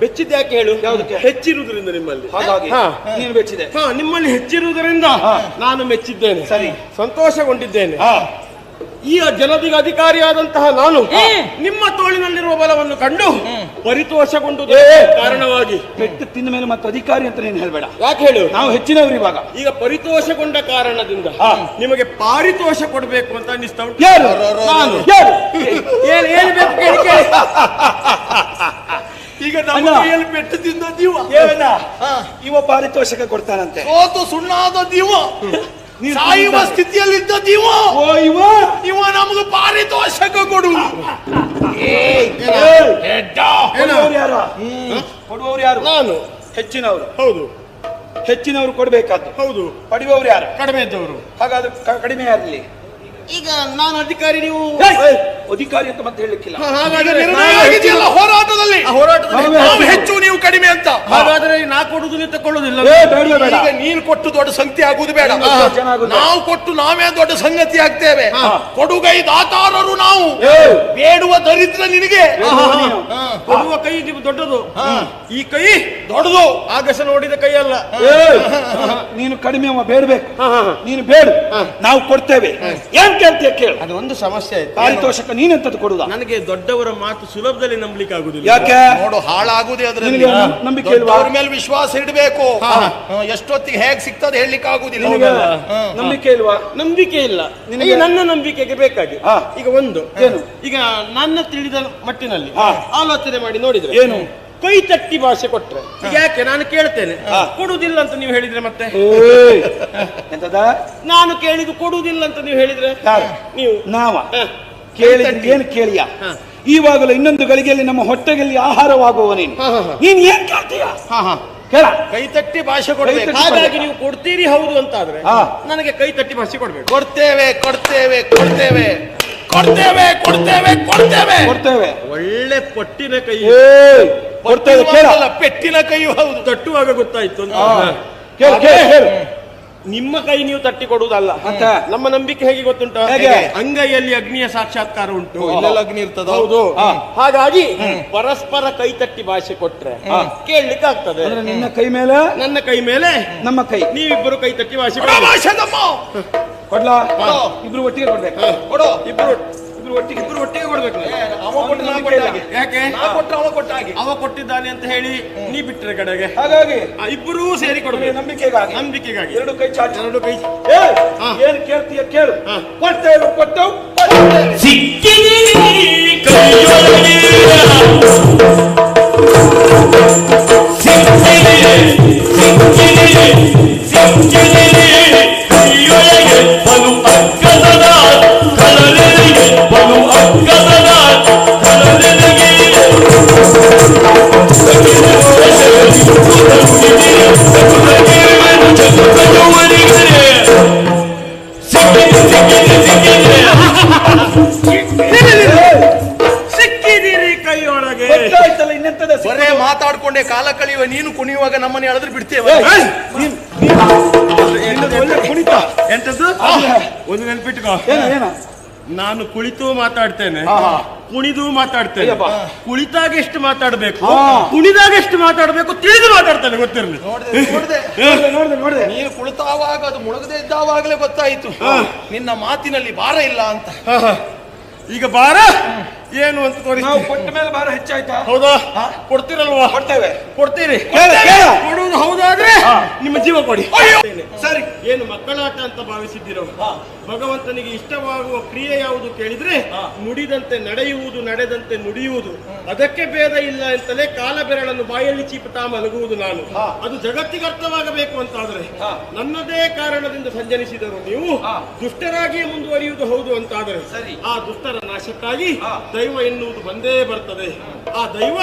ಬೆಚ್ಚಿದ್ದ ಯಾಕೆ ಹೇಳು? ಯಾವುದಕ್ಕೆ? ಹೆಚ್ಚಿರುವುದರಿಂದ ನಿಮ್ಮಲ್ಲಿ. ಹಾಗಾಗಿ ಹಾ. ನೀನು ಬೆಚ್ಚಿದೆ. ಹಾ, ನಿಮ್ಮಲ್ಲಿ ಹೆಚ್ಚಿರುವುದರಿಂದ ನಾನು ಮೆಚ್ಚಿದ್ದೇನೆ, ಸರಿ. ಸಂತೋಷಗೊಂಡಿದ್ದೇನೆ. ಈ ಜನತೆಗೆ ಅಧಿಕಾರಿಯಾದಂತಹ ನಾನು ನಿಮ್ಮ ತೋಳಿನಲ್ಲಿರುವ ಬಲವನ್ನು ಕಂಡು ಪರಿತೋಷಗೊಂಡು ಕಾರಣವಾಗಿ ಪೆಟ್ಟು ತಿಂದ ಮೇಲೆ ಮತ್ತೆ ಅಧಿಕಾರಿ ಅಂತ ನೀನು ಹೇಳ್ಬೇಡ. ಯಾಕೆ ಹೇಳು? ನಾವು ಹೆಚ್ಚಿನವರು ಇವಾಗ. ಈಗ ಪರಿತೋಷಗೊಂಡ ಕಾರಣದಿಂದ ನಿಮಗೆ ಪಾರಿತೋಷ ಕೊಡಬೇಕು ಅಂತ ಅನ್ನಿಸ್ತಾ ಉಂಟು. ಯಾರು? ನಾನು. ಯಾರು? ಏನ್ ಬೇಕು ಕೇಳಿ ಕೇಳಿ. ಈಗ ನಮ್ಮ ಕೈಯಲ್ಲಿ ಪೆಟ್ಟು ತಿಂದ ದೀವ, ಇವ ಪಾರಿತೋಷಕ ಕೊಡ್ತಾನಂತೆ. ಸೋತು ಸುಣ್ಣಾದ ದೀವ, ಸಾಯುವ ಸ್ಥಿತಿಯಲ್ಲಿದ್ದ ದೀವ. ಓ ಇವ ಇವ ನಮಗೆ ಪಾರಿತೋಷಕ ಕೊಡು. ಕೊಡುವವರು ಯಾರು? ನಾನು. ಹೆಚ್ಚಿನವರು. ಹೌದು ಹೆಚ್ಚಿನವರು ಕೊಡ್ಬೇಕಾದ್ದು. ಹೌದು. ಪಡೆಯುವವರು ಯಾರು? ಕಡಿಮೆ ಇದ್ದವರು. ಹಾಗಾದ್ರೆ ಕಡಿಮೆ ಯಾರಲ್ಲಿ? ಈಗ ನಾನು ಅಧಿಕಾರಿ, ನೀವು ಅಧಿಕಾರಿ ಅಂತ ಮತ್ತೆ ಹೇಳಲಿಕ್ಕಿಲ್ಲ. ಈಗ ನಿರ್ಣಯ ಆಗಿದೆಯಲ್ಲ ಹೋರಾಟದಲ್ಲಿ, ನಾವು ಹೆಚ್ಚು ನೀವು ಕಡಿಮೆ ಅಂತ. ಹಾಗಾದ್ರೆ ನಾ ಕೊಡುದು ನೀವು ತಕೊಳ್ಳುದಿಲ್ಲ. ಈಗ ನೀನು ಕೊಟ್ಟು ದೊಡ್ಡ ಸಂಗತಿ ಆಗುವುದು ಬೇಡ. ನಾವು ಕೊಟ್ಟು ನಾವೇ ದೊಡ್ಡ ಸಂಗತಿ ಆಗ್ತೇವೆ. ಕೊಡುಗೈ ದಾತಾರರು ನಾವು, ಬೇಡುವ ದರಿದ್ರ ನಿನಗೆ. ಕೊಡುವ ಕೈ ನೀವು ದೊಡ್ಡದು, ಈ ಕೈ ದೊಡ್ಡದು. ಆಗಸ ನೋಡಿದ ಕೈ ಅಲ್ಲ. ನೀನು ಕಡಿಮೆ ಅವ ಬೇಡಬೇಕು. ನೀನು ಬೇಡ, ನಾವು ಕೊಡ್ತೇವೆ. ಏನ್ ಕೇಳ್ತೀಯ ಕೇಳು. ಅದು ಒಂದು ಸಮಸ್ಯೆ ಆಯ್ತು. ಪಾರಿತೋಷಕ ನೀನೆಂತದ್ದು ಕೊಡುದ? ನನಗೆ ದೊಡ್ಡವರ ಮಾತು ಸುಲಭದಲ್ಲಿ ನಂಬಲಿಕ್ಕೆ ಆಗುದಿಲ್ಲ. ಯಾಕೆ? ನೋಡು, ಹಾಳಾಗುದೇ ಅದರಲ್ಲಿ. ನಿನಗೆ ನಂಬಿಕೆ ಇಲ್ವಾ? ಅವ್ರ ಮೇಲೆ ವಿಶ್ವಾಸ ಇಡಬೇಕು. ಎಷ್ಟೊತ್ತಿಗೆ ಹೇಗ್ ಸಿಗ್ತದೆ ಹೇಳಲಿಕ್ಕೆ ಆಗುದಿಲ್ಲ. ನಂಬಿಕೆ ಇಲ್ವಾ? ನಂಬಿಕೆ ಇಲ್ಲ ನಿನಗೆ. ನನ್ನ ನಂಬಿಕೆಗೆ ಬೇಕಾಗಿ ಈಗ ಒಂದು ಏನು? ಈಗ ನನ್ನ ತಿಳಿದ ಮಟ್ಟಿನಲ್ಲಿ ಆಲೋಚನೆ ಮಾಡಿ ನೋಡಿದ್ರೆ ಏನು? ಕೈ ತಟ್ಟಿ ಭಾಷೆ ಕೊಟ್ರೆ ಯಾಕೆ ನಾನು ಕೇಳ್ತೇನೆ, ಕೊಡುವುದಿಲ್ಲ ಅಂತ ನೀವು ಹೇಳಿದ್ರೆ ಮತ್ತೆ ಎಂತದ? ನಾನು ಕೇಳಿದ್ದು ಕೊಡುವುದಿಲ್ಲ ಅಂತ ನೀವು ಹೇಳಿದ್ರೆ ನೀವು ನಾವ ಕೇಳಿದ್ರೆ ಏನು ಕೇಳಿಯ? ಈವಾಗಲೂ ಇನ್ನೊಂದು ಗಳಿಗೆಯಲ್ಲಿ ನಮ್ಮ ಹೊಟ್ಟೆಯಲ್ಲಿ ಆಹಾರವಾಗುವ ನೀನು ನೀನ್ ಏನ್ ಕೇಳ್ತೀಯ? ಕೇಳ. ಕೈ ತಟ್ಟಿ ಭಾಷೆ ಕೊಡ್ಬೇಕು. ಹಾಗಾಗಿ ನೀವು ಕೊಡ್ತೀರಿ ಹೌದು ಅಂತಾದ್ರೆ ನನಗೆ ಕೈ ತಟ್ಟಿ ಭಾಷೆ ಕೊಡ್ಬೇಕು. ಕೊಡ್ತೇವೆ ಕೊಡ್ತೇವೆ ಕೊಡ್ತೇವೆ ಕೊಡ್ತೇವೆ ಕೊಡ್ತೇವೆ ಕೊಡ್ತೇವೆ ಕೊಡ್ತೇವೆ. ಒಳ್ಳೆ ಪಟ್ಟಿನ ಕೈ ಕೊಡ್ತೇವೆ. ಕೇಳ. ಪೆಟ್ಟಿನ ಕೈ ಹೌದು. ತಟ್ಟುವಾಗ ಗೊತ್ತಾಯ್ತು ಅಂತ. ಕೇಳು ಕೇಳು ಕೇಳು. ನಿಮ್ಮ ಕೈ ನೀವು ತಟ್ಟಿ ಕೊಡುವುದಲ್ಲ. ನಮ್ಮ ನಂಬಿಕೆ ಹೇಗೆ ಗೊತ್ತುಂಟು? ಅಂಗೈಯಲ್ಲಿ ಅಗ್ನಿಯ ಸಾಕ್ಷಾತ್ಕಾರ ಉಂಟು. ಇಲ್ಲೆಲ್ಲ ಅಗ್ನಿ ಇರ್ತದ. ಹೌದು. ಹಾಗಾಗಿ ಪರಸ್ಪರ ಕೈ ತಟ್ಟಿ ಭಾಷೆ ಕೊಟ್ರೆ ಕೇಳಲಿಕ್ಕೆ ಆಗ್ತದೆ. ನಿನ್ನ ಕೈ ಮೇಲೆ ನನ್ನ ಕೈ ಮೇಲೆ ನಮ್ಮ ಕೈ, ನೀವಿಬ್ಬರು ಕೈ ತಟ್ಟಿ ಭಾಷೆ ಭಾಷೆದಮ್ಮ ಕೊಡ್ಲಾ? ಇಬ್ರು ಒಟ್ಟಿಗೆ ಕೊಡ್ಬೇಕು. ಕೊಡು. ಇಬ್ರು ಇಬ್ರು ಒಟ್ಟಿಗೆ ಕೊಡ್ಬೇಕು ನಾವು. ಅವ ಕೊಟ್ಟು ನಾ ಕೊಟ್ಟ ಹಾಗೆ. ಯಾಕೆ ನಾ ಕೊಟ್ಟು ಅವ ಕೊಟ್ಟ ಹಾಗೆ. ಅವ ಕೊಟ್ಟಿದ್ದಾನೆ ಅಂತ ಹೇಳಿ ನೀ ಬಿಟ್ಟರೆ ಕಡೆಗೆ ಹಾಗಾಗಿ ಇಬ್ಬರೂ ಸೇರಿ ಕೊಡ್ಬೇಕು. ನಂಬಿಕೆಗಾಗಿ ನಂಬಿಕೆಗಾಗಿ ಎರಡು ಕೈ ಚಾಚಿ ಎರಡು ಕೈ ಏನ್ ಕೇಳ್ತೀಯ ಕೇಳು. ಕೊಡ್ತೇವೆ ಕೊಟ್ಟವು ಸಿಕ್ಕಿದೆ ಕೈಯೊಳಗೆ ಕೈಯೊಳಗೆ ಬಲು ಅಗ್ಗದ ಕಲಲೆಗೆ ಬಲು ಅಗ್ಗದ ಕಲಲೆಗೆ ಸಿಕ್ಕಿದ್ದೀರಿ ಕೈಯೊಳಗೆ. ಗೊತ್ತಾಯ್ತಲ್ಲ ಇನ್ನೆಂತದ ಬರೇ ಮಾತಾಡ್ಕೊಂಡೆ ಕಾಲ ಕಳೆಯುವ ನೀನು ಕುಣಿಯುವಾಗ ನಮ್ಮನೆ ಎಳೆದ್ರೆ ಬಿಡ್ತೇವೆ. ಒಳ್ಳೆ ಕುಣಿತ. ಎಂತದ್ದು ಒಂದು ನೆನ್ಪಿಟ್ಕೋ, ಏನ ನಾನು ಕುಳಿತು ಮಾತಾಡ್ತೇನೆ, ಕುಣಿದು ಮಾತಾಡ್ತೇನೆ. ಅಯ್ಯಪ್ಪ. ಕುಳಿತಾಗ ಎಷ್ಟು ಮಾತಾಡ್ಬೇಕು, ಕುಣಿದಾಗ ಎಷ್ಟು ಮಾತಾಡ್ಬೇಕು ತಿಳಿದು ಮಾತಾಡ್ತೇನೆ, ಗೊತ್ತಿರಲಿ. ನೋಡ್ದೆ ನೀನು ಕುಳಿತಾವಾಗ ಅದು ಮುಳುಗದೆ ಇದ್ದಾವಾಗಲೇ ಗೊತ್ತಾಯಿತು ನಿನ್ನ ಮಾತಿನಲ್ಲಿ ಭಾರ ಇಲ್ಲ ಅಂತ. ಈಗ ಬಾರ ಏನು ಅಂತ ತೋರಿಸಿ. ನಾವು ಕೊಟ್ಟ ಮೇಲೆ ಭಾರ ಹೆಚ್ಚಾಯ್ತಾ? ಹೌದಾ? ಕೊಡ್ತೀರಲ್ವಾ? ಕೊಡ್ತೇವೆ. ಕೊಡ್ತೀರಿ. ಕೇಳು. ಕೊಡುವುದು ಹೌದಾದ್ರೆ ನಿಮ್ಮ ಜೀವ ಕೊಡಿ. ಸರಿ. ಏನು ಮಕ್ಕಳಾಟ ಅಂತ ಭಾವಿಸಿದ್ದೀರೋ? ಭಗವಂತನಿಗೆ ಇಷ್ಟವಾಗುವ ಕ್ರಿಯೆ ಯಾವುದು ಕೇಳಿದ್ರೆ ನುಡಿದಂತೆ ನಡೆಯುವುದು, ನಡೆದಂತೆ ನುಡಿಯುವುದು. ಅದಕ್ಕೆ ಭೇದ ಇಲ್ಲ ಅಂತಲೇ ಕಾಲ ಬೆರಳನ್ನು ಬಾಯಲ್ಲಿ ಚೀಪುತ್ತಾ ಮಲಗುವುದು ನಾನು. ಅದು ಜಗತ್ತಿಗೆ ಅರ್ಥವಾಗಬೇಕು ಅಂತಾದ್ರೆ ನನ್ನದೇ ಕಾರಣದಿಂದ ಸಂಜನಿಸಿದರು ನೀವು ದುಷ್ಟರಾಗಿಯೇ ಮುಂದುವರಿಯುವುದು ಹೌದು ಅಂತಾದರೆ ಆ ದುಷ್ಟರ ನಾಶಕ್ಕಾಗಿ ದೈವ ಎನ್ನುವುದು ಬಂದೇ ಬರ್ತದೆ. ಆ ದೈವ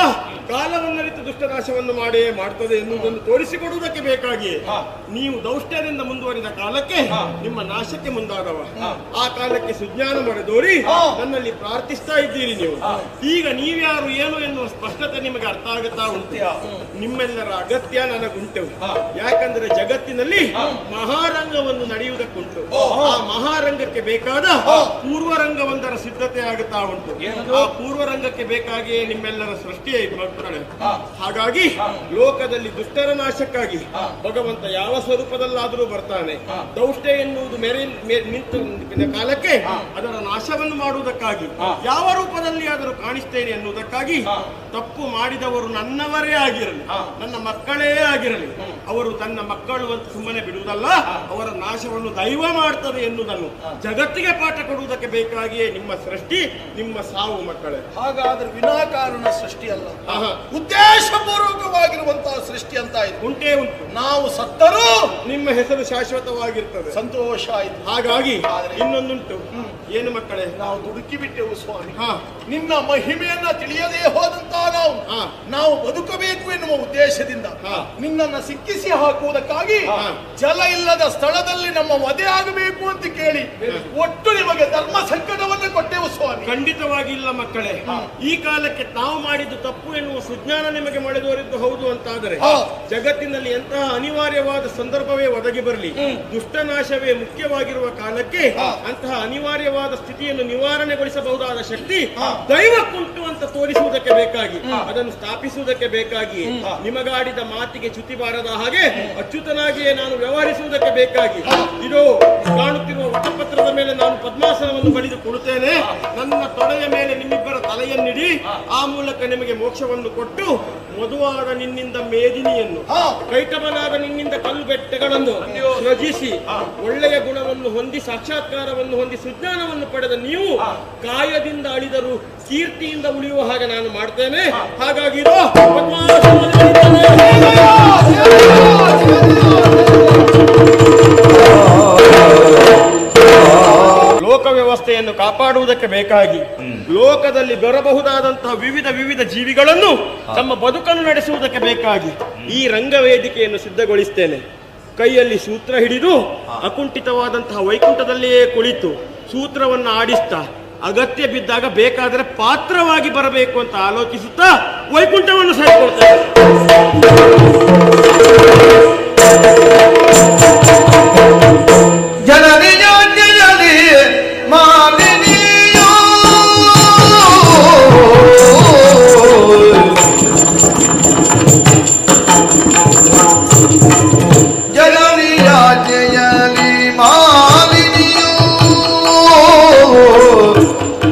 ಕಾಲವನ್ನರಿತು ದುಷ್ಟನಾಶವನ್ನು ಮಾಡೇ ಮಾಡ್ತದೆ ಎನ್ನುವುದನ್ನು ತೋರಿಸಿಕೊಡುವುದಕ್ಕೆ ಬೇಕಾಗಿ ನೀವು ದೌಷ್ಟ್ಯದಿಂದ ಮುಂದುವರಿದ ಕಾಲಕ್ಕೆ ನಿಮ್ಮ ನಾಶಕ್ಕೆ ಮುಂದಾದವ. ಆ ಕಾಲಕ್ಕೆ ಸುಜ್ಞಾನ ಮರೆದೋರಿ ನನ್ನಲ್ಲಿ ಪ್ರಾರ್ಥಿಸ್ತಾ ಇದ್ದೀರಿ ನೀವು. ಈಗ ನೀವ್ಯಾರು ಏನು ಎನ್ನುವ ಸ್ಪಷ್ಟತೆ ನಿಮಗೆ ಅರ್ಥ ಆಗುತ್ತಾ ಉಂಟು. ನಿಮ್ಮೆಲ್ಲರ ಅಗತ್ಯ ನನಗುಂಟು. ಯಾಕಂದ್ರೆ ಜಗತ್ತಿನಲ್ಲಿ ಮಹಾರಂಗವನ್ನು ನಡೆಯುವುದಕ್ಕುಂಟು. ಆ ಮಹಾರಂಗಕ್ಕೆ ಬೇಕಾದ ಪೂರ್ವರಂಗವೊಂದರ ಸಿದ್ಧತೆ ಆಗುತ್ತಾ ಉಂಟು. ಆ ಪೂರ್ವರಂಗಕ್ಕೆ ಬೇಕಾಗಿಯೇ ನಿಮ್ಮೆಲ್ಲರ ಸೃಷ್ಟಿಯೇ ಮಕ್ಕಳೇ. ಹಾಗಾಗಿ ಲೋಕದಲ್ಲಿ ದುಷ್ಟರ ನಾಶಕ್ಕಾಗಿ ಭಗವಂತ ಯಾವ ಸ್ವರೂಪದಲ್ಲಾದರೂ ಬರ್ತಾನೆ. ದೌಷ್ಟ್ಯ ಎನ್ನುವುದು ನಿಂತು ಕಾಲಕ್ಕೆ ಅದರ ನಾಶವನ್ನು ಮಾಡುವುದಕ್ಕಾಗಿ ಯಾವ ರೂಪದಲ್ಲಿ ಆದರೂ ಕಾಣಿಸ್ತೇನೆ ಎನ್ನುವುದಕ್ಕಾಗಿ ತಪ್ಪು ಮಾಡಿದವರು ನನ್ನವರೇ ಆಗಿರಲಿ, ನನ್ನ ಮಕ್ಕಳೇ ಆಗಿರಲಿ, ಅವರು ತನ್ನ ಮಕ್ಕಳು ಅಂತ ಸುಮ್ಮನೆ ಬಿಡುವುದಲ್ಲ, ಅವರ ನಾಶವನ್ನು ದೈವ ಮಾಡ್ತದೆ ಎನ್ನುವುದನ್ನು ಜಗತ್ತಿಗೆ ಪಾಠ ಕೊಡುವುದಕ್ಕೆ ಬೇಕಾಗಿಯೇ ನಿಮ್ಮ ಸೃಷ್ಟಿ, ನಿಮ್ಮ ಸಾವು ಮಕ್ಕಳೇ. ಹಾಗಾದ್ರೆ ವಿನಾಕಾರಣ ಸೃಷ್ಟಿ ಅಲ್ಲ, ಉದ್ದೇಶಪೂರ್ವಕವಾಗಿರುವಂತಹ ಸೃಷ್ಟಿ ಅಂತ ಆಯ್ತು. ಉಂಟೇ ಉಂಟು. ನಾವು ಸತ್ತರೂ ನಿಮ್ಮ ಹೆಸರು ಶಾಶ್ವತವಾಗಿರ್ತದೆ. ಸಂತೋಷ ಆಯ್ತು. ಹಾಗಾಗಿ ಇನ್ನೊಂದುಂಟು. ಏನು ಮಕ್ಕಳೇ? ನಾವು ದುಡುಕಿ ಬಿಟ್ಟೆವು ಸ್ವಾಮಿ. ನಿನ್ನ ಮಹಿಮೆಯನ್ನ ತಿಳಿಯದೇ ಹೋದಂತ ನಾವು ಬದುಕಬೇಕು ಎನ್ನುವ ಉದ್ದೇಶದಿಂದ ನಿನ್ನನ್ನು ಸಿಕ್ಕಿಸಿ ಹಾಕುವುದಕ್ಕಾಗಿ ಜಲ ಇಲ್ಲದ ಸ್ಥಳದಲ್ಲಿ ನಮ್ಮ ವಧೆ ಆಗಬೇಕು ಅಂತ ಕೇಳಿ ಒಟ್ಟು ನಿಮಗೆ ಧರ್ಮ ಸಂಕಟವನ್ನು ಕೊಟ್ಟೆವು ಸ್ವಾಮಿ. ಖಂಡಿತವಾಗಿ ಇಲ್ಲ ಮಕ್ಕಳೇ. ಈ ಕಾಲಕ್ಕೆ ತಾವು ಮಾಡಿದ್ದು ತಪ್ಪು ಎನ್ನುವ ಸುಜ್ಞಾನ ನಿಮಗೆ ಮಳೆದೋರಿದ್ದು ಹೌದು ಅಂತಾದರೆ ಜಗತ್ತಿನಲ್ಲಿ ಎಂತಹ ಅನಿವಾರ್ಯವಾದ ಸಂದರ್ಭವೇ ಒದಗಿ ಬರಲಿ, ದುಷ್ಟನಾಶವೇ ಮುಖ್ಯವಾಗಿರುವ ಕಾಲಕ್ಕೆ ಅಂತಹ ಅನಿವಾರ್ಯವಾದ ಸ್ಥಿತಿಯನ್ನು ನಿವಾರಣೆಗೊಳಿಸಬಹುದಾದ ಶಕ್ತಿ ದೈವಕ್ಕುಂಟು ಅಂತ ತೋರಿಸುವುದಕ್ಕೆ ಬೇಕಾಗಿ, ಅದನ್ನು ಸ್ಥಾಪಿಸುವುದಕ್ಕೆ ಬೇಕಾಗಿ, ನಿಮಗಾಡಿದ ಮಾತಿಗೆ ಚ್ಯುತಿ ಬಾರದ ಹಾಗೆ ಅಚ್ಯುತನಾಗಿಯೇ ನಾನು ವ್ಯವಹರಿಸುವುದಕ್ಕೆ ಬೇಕಾಗಿ ಇದು ಕಾಣುತ್ತಿರುವ ವಟಪತ್ರದ ಮೇಲೆ ನಾನು ಪದ್ಮಾಸನವನ್ನು ಬಳಿದು ಕೊಡುತ್ತೇನೆ. ನನ್ನ ತೊಡೆಯ ಮೇಲೆ ನಿಮ್ಮಿಬ್ಬರ ತಲೆಯನ್ನಿಡಿ, ಆ ಮೂಲಕ ನಿಮಗೆ ಮೋಕ್ಷವನ್ನು ಕೊಟ್ಟು ಮಧುವಾದ ನಿನ್ನಿಂದ ಮೇದಿನಿಯನ್ನು, ಕೈಟಮನಾದ ನಿನ್ನಿಂದ ಕಲ್ಲು ಬೆಟ್ಟಗಳನ್ನು ಸೃಜಿಸಿ ಒಳ್ಳೆಯ ಗುಣವನ್ನು ಹೊಂದಿ ಸಾಕ್ಷಾತ್ಕಾರವನ್ನು ಹೊಂದಿ ಸುಜ್ಞಾನವನ್ನು ಪಡೆದ ನೀವು ಕಾಯದಿಂದ ಅಳಿದರೂ ಕೀರ್ತಿಯಿಂದ ಉಳಿಯುವ ಹಾಗೆ ನಾನು ಮಾಡ್ತೇನೆ. ಹಾಗಾಗಿ ಇದು ಲೋಕ ವ್ಯವಸ್ಥೆಯನ್ನು ಕಾಪಾಡುವುದಕ್ಕೆ ಬೇಕಾಗಿ ಲೋಕದಲ್ಲಿ ಬರಬಹುದಾದಂತಹ ವಿವಿಧ ವಿವಿಧ ಜೀವಿಗಳನ್ನು ತಮ್ಮ ಬದುಕನ್ನು ನಡೆಸುವುದಕ್ಕೆ ಬೇಕಾಗಿ ಈ ರಂಗವೇದಿಕೆಯನ್ನು ಸಿದ್ಧಗೊಳಿಸ್ತೇನೆ. ಕೈಯಲ್ಲಿ ಸೂತ್ರ ಹಿಡಿದು ಅಕುಂಠಿತವಾದಂತಹ ವೈಕುಂಠದಲ್ಲಿಯೇ ಕುಳಿತು ಸೂತ್ರವನ್ನು ಆಡಿಸ್ತಾ ಅಗತ್ಯ ಬಿದ್ದಾಗ ಬೇಕಾದರೆ ಪಾತ್ರವಾಗಿ ಬರಬೇಕು ಅಂತ ಆಲೋಚಿಸುತ್ತಾ ವೈಕುಂಠವನ್ನು ಸೇರಿಕೊಳ್ತೇನೆ.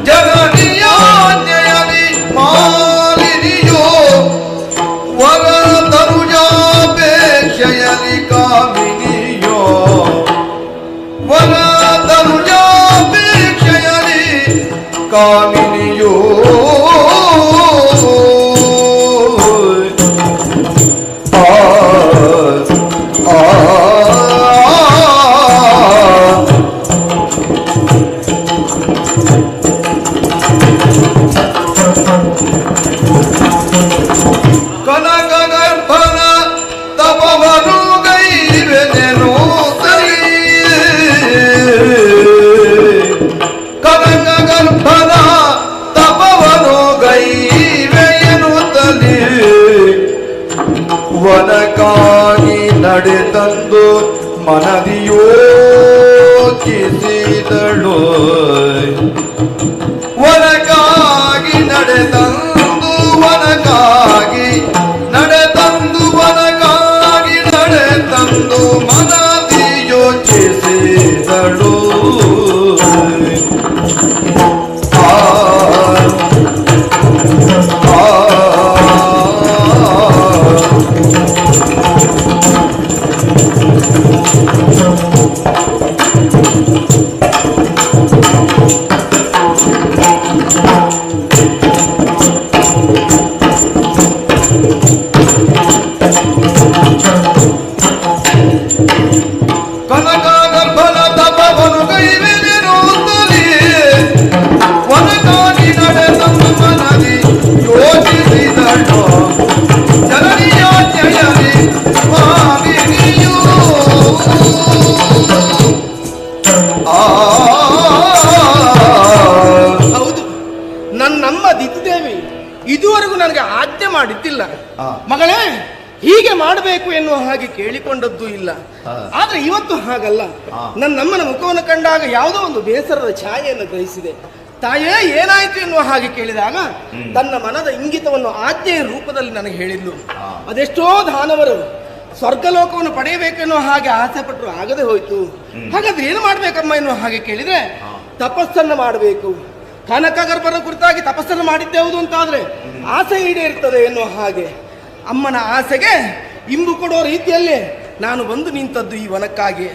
ಜನ ತನುಜಾಪೇಕ್ಷೆಯಲಿ ಕಾಮಿನಿಯೋ ಕನಕಗರ್ಭನ ತಪವನು ಗೈವೆನೆನು ಕನಕಗರ್ಭನ ತಪವನು ಗೈವೆಯನು ತಲಿ ವನಕ್ಕಾಗಿ ನಡೆತಂದು ಮನದಿಯೋಚಿಸಿದಳು ವನಕ್ಕಾಗಿ ನಡೆತಂದು ವನಕ್ಕಾಗಿ ನಡೆತಂದು ವನಕ್ಕಾಗಿ ನಡೆತಂದು ಮನದಿ ಯೋಚಿಸಿದಳು ಕನಕಗರ್ಭನ ತಪವನು ಕೈವೆನೆನು ತಲಿ ವನಕ್ಕಾಗಿ ನಡೆತಂದು ಮನದಿ ಯೋಚಿಸಿದಳು ಜನನಿಯಾಜ್ಞೆಯಲಿ ಸ್ವಾಮಿನಿಯೂ ಹೌದು, ನನ್ನಮ್ಮ ದಿತಿದೇವಿ ಇದುವರೆಗೂ ನನಗೆ ಆಜ್ಞೆ ಮಾಡಿದ್ದಿಲ್ಲ. ಮಗಳೇ, ಹೀಗೆ ಮಾಡಬೇಕು ಎನ್ನುವ ಹಾಗೆ ಕೇಳಿಕೊಂಡದ್ದು ಇಲ್ಲ. ಆದ್ರೆ ಇವತ್ತು ಹಾಗಲ್ಲ. ನನ್ನಮ್ಮನ ಮುಖವನ್ನು ಕಂಡಾಗ ಯಾವುದೋ ಒಂದು ಬೇಸರದ ಛಾಯೆಯನ್ನು ಗ್ರಹಿಸಿದೆ. ತಾಯೇ ಏನಾಯ್ತು ಎನ್ನುವ ಹಾಗೆ ಕೇಳಿದಾಗ ತನ್ನ ಮನದ ಇಂಗಿತವನ್ನು ಆಜ್ಞೆಯ ರೂಪದಲ್ಲಿ ನನಗೆ ಹೇಳಿದ್ಲು. ಅದೆಷ್ಟೋ ದಾನವರು ಸ್ವರ್ಗಲೋಕವನ್ನು ಪಡೆಯಬೇಕೆನ್ನುವ ಹಾಗೆ ಆಸೆ ಪಟ್ಟರು, ಆಗದೆ ಹೋಯ್ತು. ಹಾಗಾದ್ರೆ ಏನು ಮಾಡ್ಬೇಕಮ್ಮ ಎನ್ನುವ ಹಾಗೆ ಕೇಳಿದ್ರೆ ತಪಸ್ಸನ್ನು ಮಾಡಬೇಕು. ಕನಕಗರ್ಭನ ಕುರಿತಾಗಿ ತಪಸ್ಸನ್ನು ಮಾಡಿದ್ದೆವುದು ಅಂತಾದ್ರೆ ಆಸೆ ಈಡೇರ್ತದೆ ಎನ್ನುವ ಹಾಗೆ ಅಮ್ಮನ ಆಸೆಗೆ ಇಂಬು ಕೊಡೋ ರೀತಿಯಲ್ಲಿ ನಾನು ಬಂದು ನಿಂತದ್ದು ಈ ವನಕ್ಕಾಗಿ.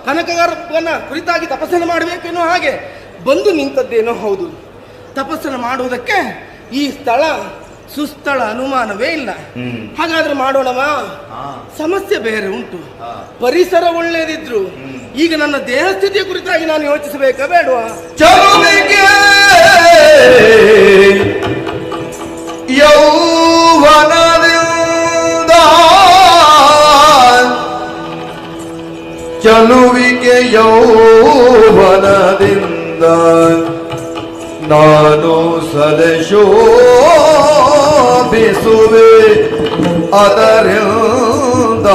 ಕನಕಗರ್ಭನ ಕುರಿತಾಗಿ ತಪಸ್ಸನ್ನು ಮಾಡಬೇಕೆನ್ನೋ ಹಾಗೆ ಬಂದು ನಿಂತದ್ದೇನೋ ಹೌದು. ತಪಸ್ಸನ್ನು ಮಾಡುವುದಕ್ಕೆ ಈ ಸ್ಥಳ ಸುಸ್ಥಳ ಅನುಮಾನವೇ ಇಲ್ಲ. ಹಾಗಾದ್ರೆ ಮಾಡೋಣವಾ? ಸಮಸ್ಯೆ ಬೇರೆ ಉಂಟು. ಪರಿಸರ ಒಳ್ಳೆಯದಿದ್ರು ಈಗ ನನ್ನ ದೇಹ ಸ್ಥಿತಿಯ ಕುರಿತಾಗಿ ನಾನು ಯೋಚಿಸಬೇಕಾ ಬೇಡವಾ? ಚಲುವಿಗೆ ಯೌವನದಿಂದ ಚಲುವಿಗೆ ಯೌವನದಿಂದ ನಾನು ಸಲಶೋಭಿಸುವೆ ಅದರಿಂದ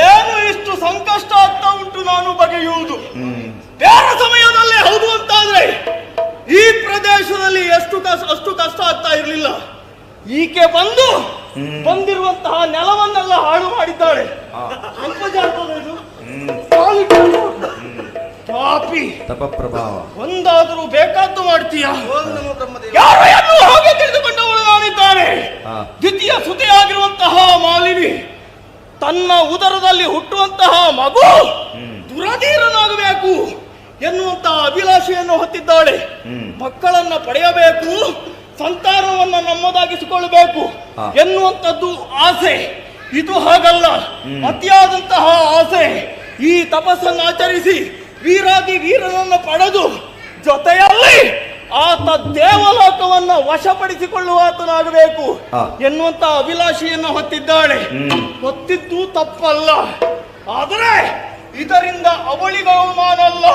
ಏನು ಇಷ್ಟು ಸಂಕಷ್ಟ ಆಗ್ತಾ ಉಂಟು ನಾನು ಬಗೆಯುವುದು? ಬೇರೆ ಸಮಯದಲ್ಲಿ ಹೌದು ಅಂತಾದ್ರೆ ಈ ಪ್ರದೇಶದಲ್ಲಿ ಅಷ್ಟು ಕಷ್ಟ ಆಗ್ತಾ ಇರಲಿಲ್ಲ. ಈಕೆ ಬಂದು ಬಂದಿರುವಂತಹ ನೆಲವನ್ನೆಲ್ಲ ಹಾಳು ಮಾಡಿದ್ದಾಳೆ. ಸ್ವಲ್ಪ ಜಾತದ ಇದು ಪಾಪಿ ತಪಪ್ರಭಾವ. ಒಂದಾದರೂ ಬೇಕಾದ್ದು ಮಾಡ್ತೀಯ. ಯಾರು ಎಂದು ಹಾಗೆ ತಿಳಿದುಕೊಂಡವಳು ನಾನಿದ್ದಾನೆ. ದ್ವಿತೀಯ ಸುತೆಯಾಗಿರುವಂತಹ ಮಾಲಿನಿ ತನ್ನ ಉದರದಲ್ಲಿ ಹುಟ್ಟುವಂತಹ ಮಗು ದುರಧೀರನಾಗಬೇಕು ಎನ್ನುವಂತಹ ಅಭಿಲಾಷೆಯನ್ನು ಹೊತ್ತಿದ್ದಾಳೆ. ಮಕ್ಕಳನ್ನ ಪಡೆಯಬೇಕು, ಸಂತಾನವನ್ನ ನಮ್ಮದಾಗಿಸಿಕೊಳ್ಳಬೇಕು ಎನ್ನುವಂಥದ್ದು ಆಸೆ. ಇದು ಹಾಗಲ್ಲ, ಅತಿಯಾದಂತಹ ಆಸೆ. ಈ ತಪಸ್ಸನ್ನು ಆಚರಿಸಿ ವೀರಾದಿ ವೀರನನ್ನು ಪಡೆದು ಜೊತೆಯಲ್ಲಿ ಆತ ದೇವಲೋಕವನ್ನ ವಶಪಡಿಸಿಕೊಳ್ಳುವಾತನಾಗಬೇಕು ಎನ್ನುವಂತ ಅಭಿಲಾಷೆಯನ್ನು ಹೊತ್ತಿದ್ದಾಳೆ. ಹೊತ್ತಿದ್ದು ತಪ್ಪಲ್ಲ, ಆದರೆ ಇದರಿಂದ ಅವಳಿಗೆ ಅವಮಾನ ಅಲ್ಲ,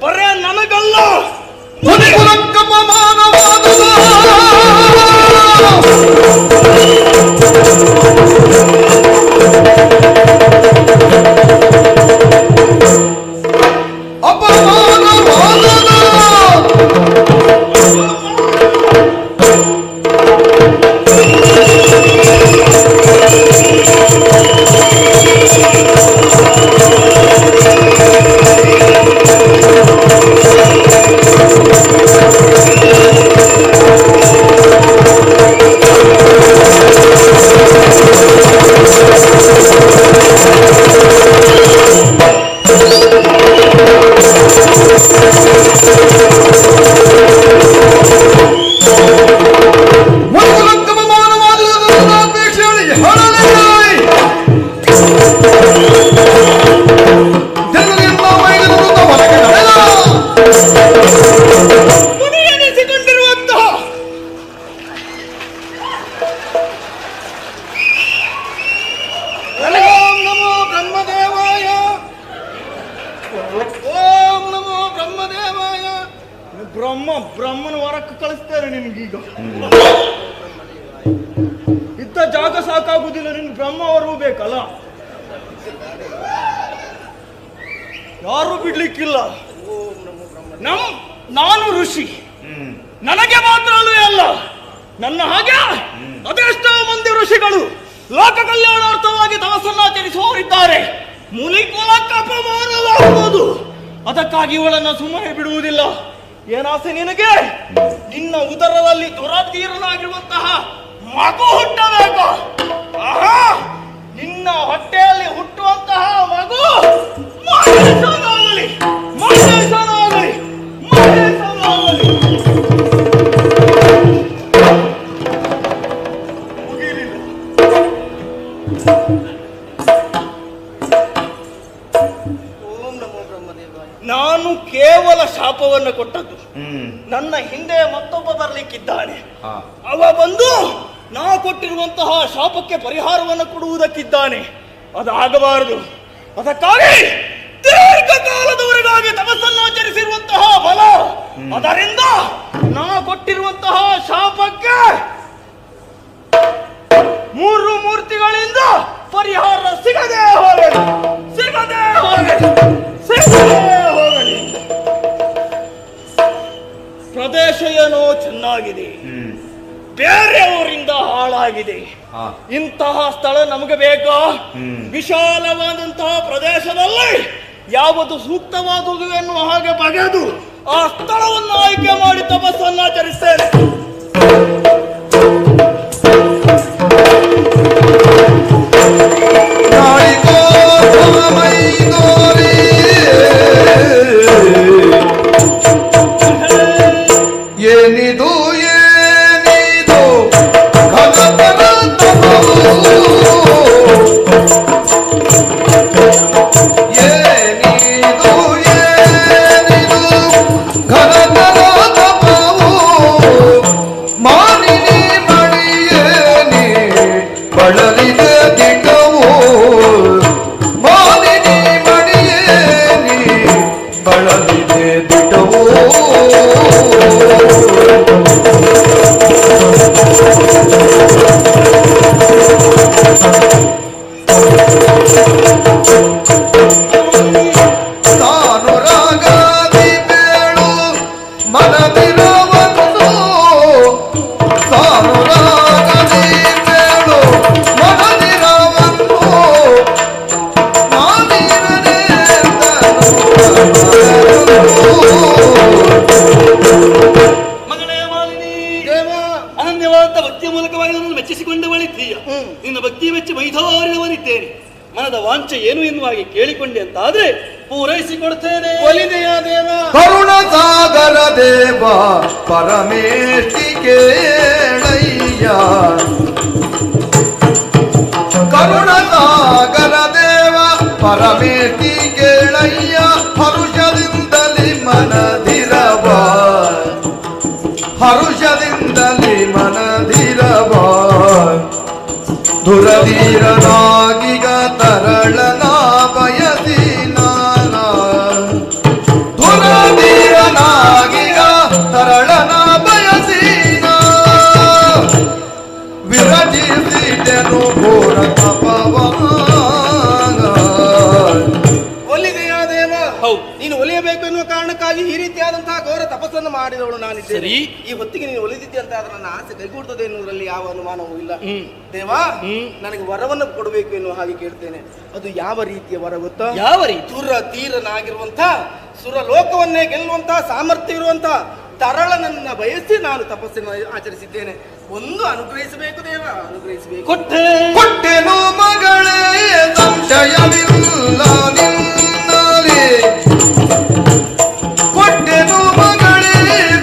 ಬರೇ ನನಗಲ್ಲ. ಬ್ರಹ್ಮನ ವರಕ್ಕೆ ಕಳಿಸ್ತೇನೆ ನಿನ್ಗೀಗ. ಇದ್ದ ಜಾಗ ಸಾಕಾಗುದಿಲ್ಲ, ನಿನ್ ಬ್ರಹ್ಮವರೂ ಬೇಕಲ್ಲ. ಯಾರು ಬಿಡ್ಲಿಕ್ಕಿಲ್ಲ. ನಾನು ಋಷಿ, ನನಗೆ ಮಾತ್ರ ಅಲ್ಲವೇ ಅಲ್ಲ, ನನ್ನ ಹಾಗೆ ಅದೆಷ್ಟೋ ಮಂದಿ ಋಷಿಗಳು ಲೋಕ ಕಲ್ಯಾಣಾರ್ಥವಾಗಿ ತಪಸ್ಸನ್ನಾಚರಿಸುವವರಿದ್ದಾರೆ. ಮುನಿಕುಲಕ್ಕೆ ಅಪಮಾನವಾಗುವುದು, ಅದಕ್ಕಾಗಿ ಇವಳನ್ನು ಸುಮ್ಮನೆ ಬಿಡುವುದಿಲ್ಲ. ಏನಾಸೆ ನಿನಗೆ? ನಿನ್ನ ಉದರದಲ್ಲಿ ದುರಧೀರನಾಗಿರುವಂತಹ ಮಗು ಹುಟ್ಟಬೇಕು. ಆಹಾ, ನಿನ್ನ ಹೊಟ್ಟೆಯಲ್ಲಿ ಹುಟ್ಟುವಂತಹ ಮಗು ಮಹೇಶನಾಗಲಿ, ಮಹೇಶನಾಗಲಿ, ಮಹೇಶನಾಗಲಿ. ಮುಗಿಲಿಲ್ಲ. ನಾನು ಕೇವಲ ಶಾಪವನ್ನು ಕೊಟ್ಟದ್ದು. ನನ್ನ ಹಿಂದೆ ಮತ್ತೊಬ್ಬ ಬರಲಿಕ್ಕಿದ್ದಾನೆ. ಅವ ಬಂದು ನಾ ಕೊಟ್ಟಿರುವಂತಹ ಶಾಪಕ್ಕೆ ಪರಿಹಾರವನ್ನು ಕೊಡುವುದಕ್ಕಿದ್ದಾನೆ. ಅದಾಗಬಾರದು. ಅದಕ್ಕಾಗಿ ದೀರ್ಘಕಾಲದವರೆಗಾಗಿ ತಪಸ್ಸನ್ನಾಚರಿಸಿರುವಂತಹ ಬಲ, ಅದರಿಂದ ನಾ ಕೊಟ್ಟಿರುವಂತಹ ಶಾಪಕ್ಕೆ 3 ಮೂರ್ತಿಗಳಿಂದ ಪರಿಹಾರ ಸಿಗದೆ ಹೋಗಲಿ, ಸಿಗದೆ ಹೋಗಲಿ, ಸಿಗದೆ ಹೋಗಲಿ. ಪ್ರದೇಶ ಏನೋ ಚೆನ್ನಾಗಿದೆ, ಬೇರೆಯವರಿಂದ ಹಾಳಾಗಿದೆ. ಇಂತಹ ಸ್ಥಳ ನಮಗೆ ಬೇಕಾ? ವಿಶಾಲವಾದಂತಹ ಪ್ರದೇಶದಲ್ಲಿ ಯಾವುದು ಸೂಕ್ತವಾದುದು ಎನ್ನುವ ಹಾಗೆ ಬಗೆದು ಆ ಸ್ಥಳವನ್ನು ಆಯ್ಕೆ ಮಾಡಿ ತಪಸ್ಸನ್ನಾಚರಿಸ್ತೇನೆ. ಏನಿದು ಏನಿದು ಘನತನ ತಪವು, ಏನಿದು ಏನಿದು ಘನತನ ತಪವು, ಮಾನಿನಿ ಮಣಿಯೇನಿ ಬಳಲಿದೆ ದಿಟವು, ಮಾನಿನಿ ಮಣಿಯೇನಿ ಬಳಲಿದೆ ದಿಟವು. ತಾನು ರಾಗಾದಿ ಬೇಳು ಮನದಿರವನು, ತಾನು ರಾಗದಿ ಬೇಳು ಭಕ್ತಿ ವೆಚ್ಚ ಮೈದಾರಿದವನಿದ್ದೇನೆ. ಮನದ ವಾಂಚೆ ಏನು ಎನ್ನುವ ಹಾಗೆ ಕೇಳಿಕೊಂಡೆ ಅಂತ ಆದ್ರೆ ಪೂರೈಸಿಕೊಡ್ತೇನೆ. ಒಲಿದೆಯಾ ದೇವ? ಕರುಣ ಸಾಗರ ದೇವ ಪರಮೇಶಿ ಕೇಳಯ್ಯ. ಕರುಣ ಸಾಗರ ದೇವ ಪರಮೇಶಿ ಕೇಳಯ್ಯ. ಹರುಷದಿಂದಲಿ ಮನದಿರವ, ಹರುಷದಿಂದಲಿ ಮನದಿರವ. ದುರಧೀರನಾಗಿಗ ತರಳನ ಬಯಸಿ ನಾನ, ದುರಧೀರನಾಗಿಗ ತರಳನ ಬಯಸಿ ವಿರಚಿಸಿದೆನು ಘೋರ ತಪವನ. ಒಲಿದೆಯಾ ದೇವ? ಹೌದು. ನೀನು ಒಲಿಯಬೇಕು ಎನ್ನುವ ಕಾರಣಕ್ಕಾಗಿ ಈ ರೀತಿಯಾದಂತಹ ಘೋರ ತಪಸ್ಸನ್ನು ಮಾಡಿದವಳು ನಾನಿದ್ದೇನೆ. ಸರಿ. ಈ ಹೊತ್ತಿಗೆ ನೀನು ಒಲಿದಿದ್ದೆ ಅಂತ ಆದ್ರೆ ನನ್ನ ಆಸೆ ಕೈಗೂಡ್ತದೆ ಎನ್ನುವುದರಲ್ಲಿ ಯಾವ ಅನುಮಾನವೂ ಇಲ್ಲ. ದೇವ, ನನಗೆ ವರವನ್ನು ಕೊಡಬೇಕು ಎನ್ನುವ ಹಾಗೆ ಕೇಳ್ತೇನೆ. ಅದು ಯಾವ ರೀತಿಯ ವರ ಗೊತ್ತಾ? ಯಾವ ರೀತಿ? ತೀರನಾಗಿರುವಂತ ಸುರಲೋಕವನ್ನೇ ಗೆಲ್ಲುವಂತಹ ಸಾಮರ್ಥ್ಯ ಇರುವಂತ ತರಳನನ್ನ ಬಯಸಿ ನಾನು ತಪಸ್ಸನ್ನು ಆಚರಿಸಿದ್ದೇನೆ. ಒಂದು ಅನುಗ್ರಹಿಸಬೇಕು ದೇವ, ಅನುಗ್ರಹಿಸಬೇಕು. ಕೊಟ್ಟೆನು ಮಗಳೇ ಸಂಶಯವಿಲ್ಲ ನಿನ್ನಲಿ. ಕೊಟ್ಟೆನು ಮಗಳೇ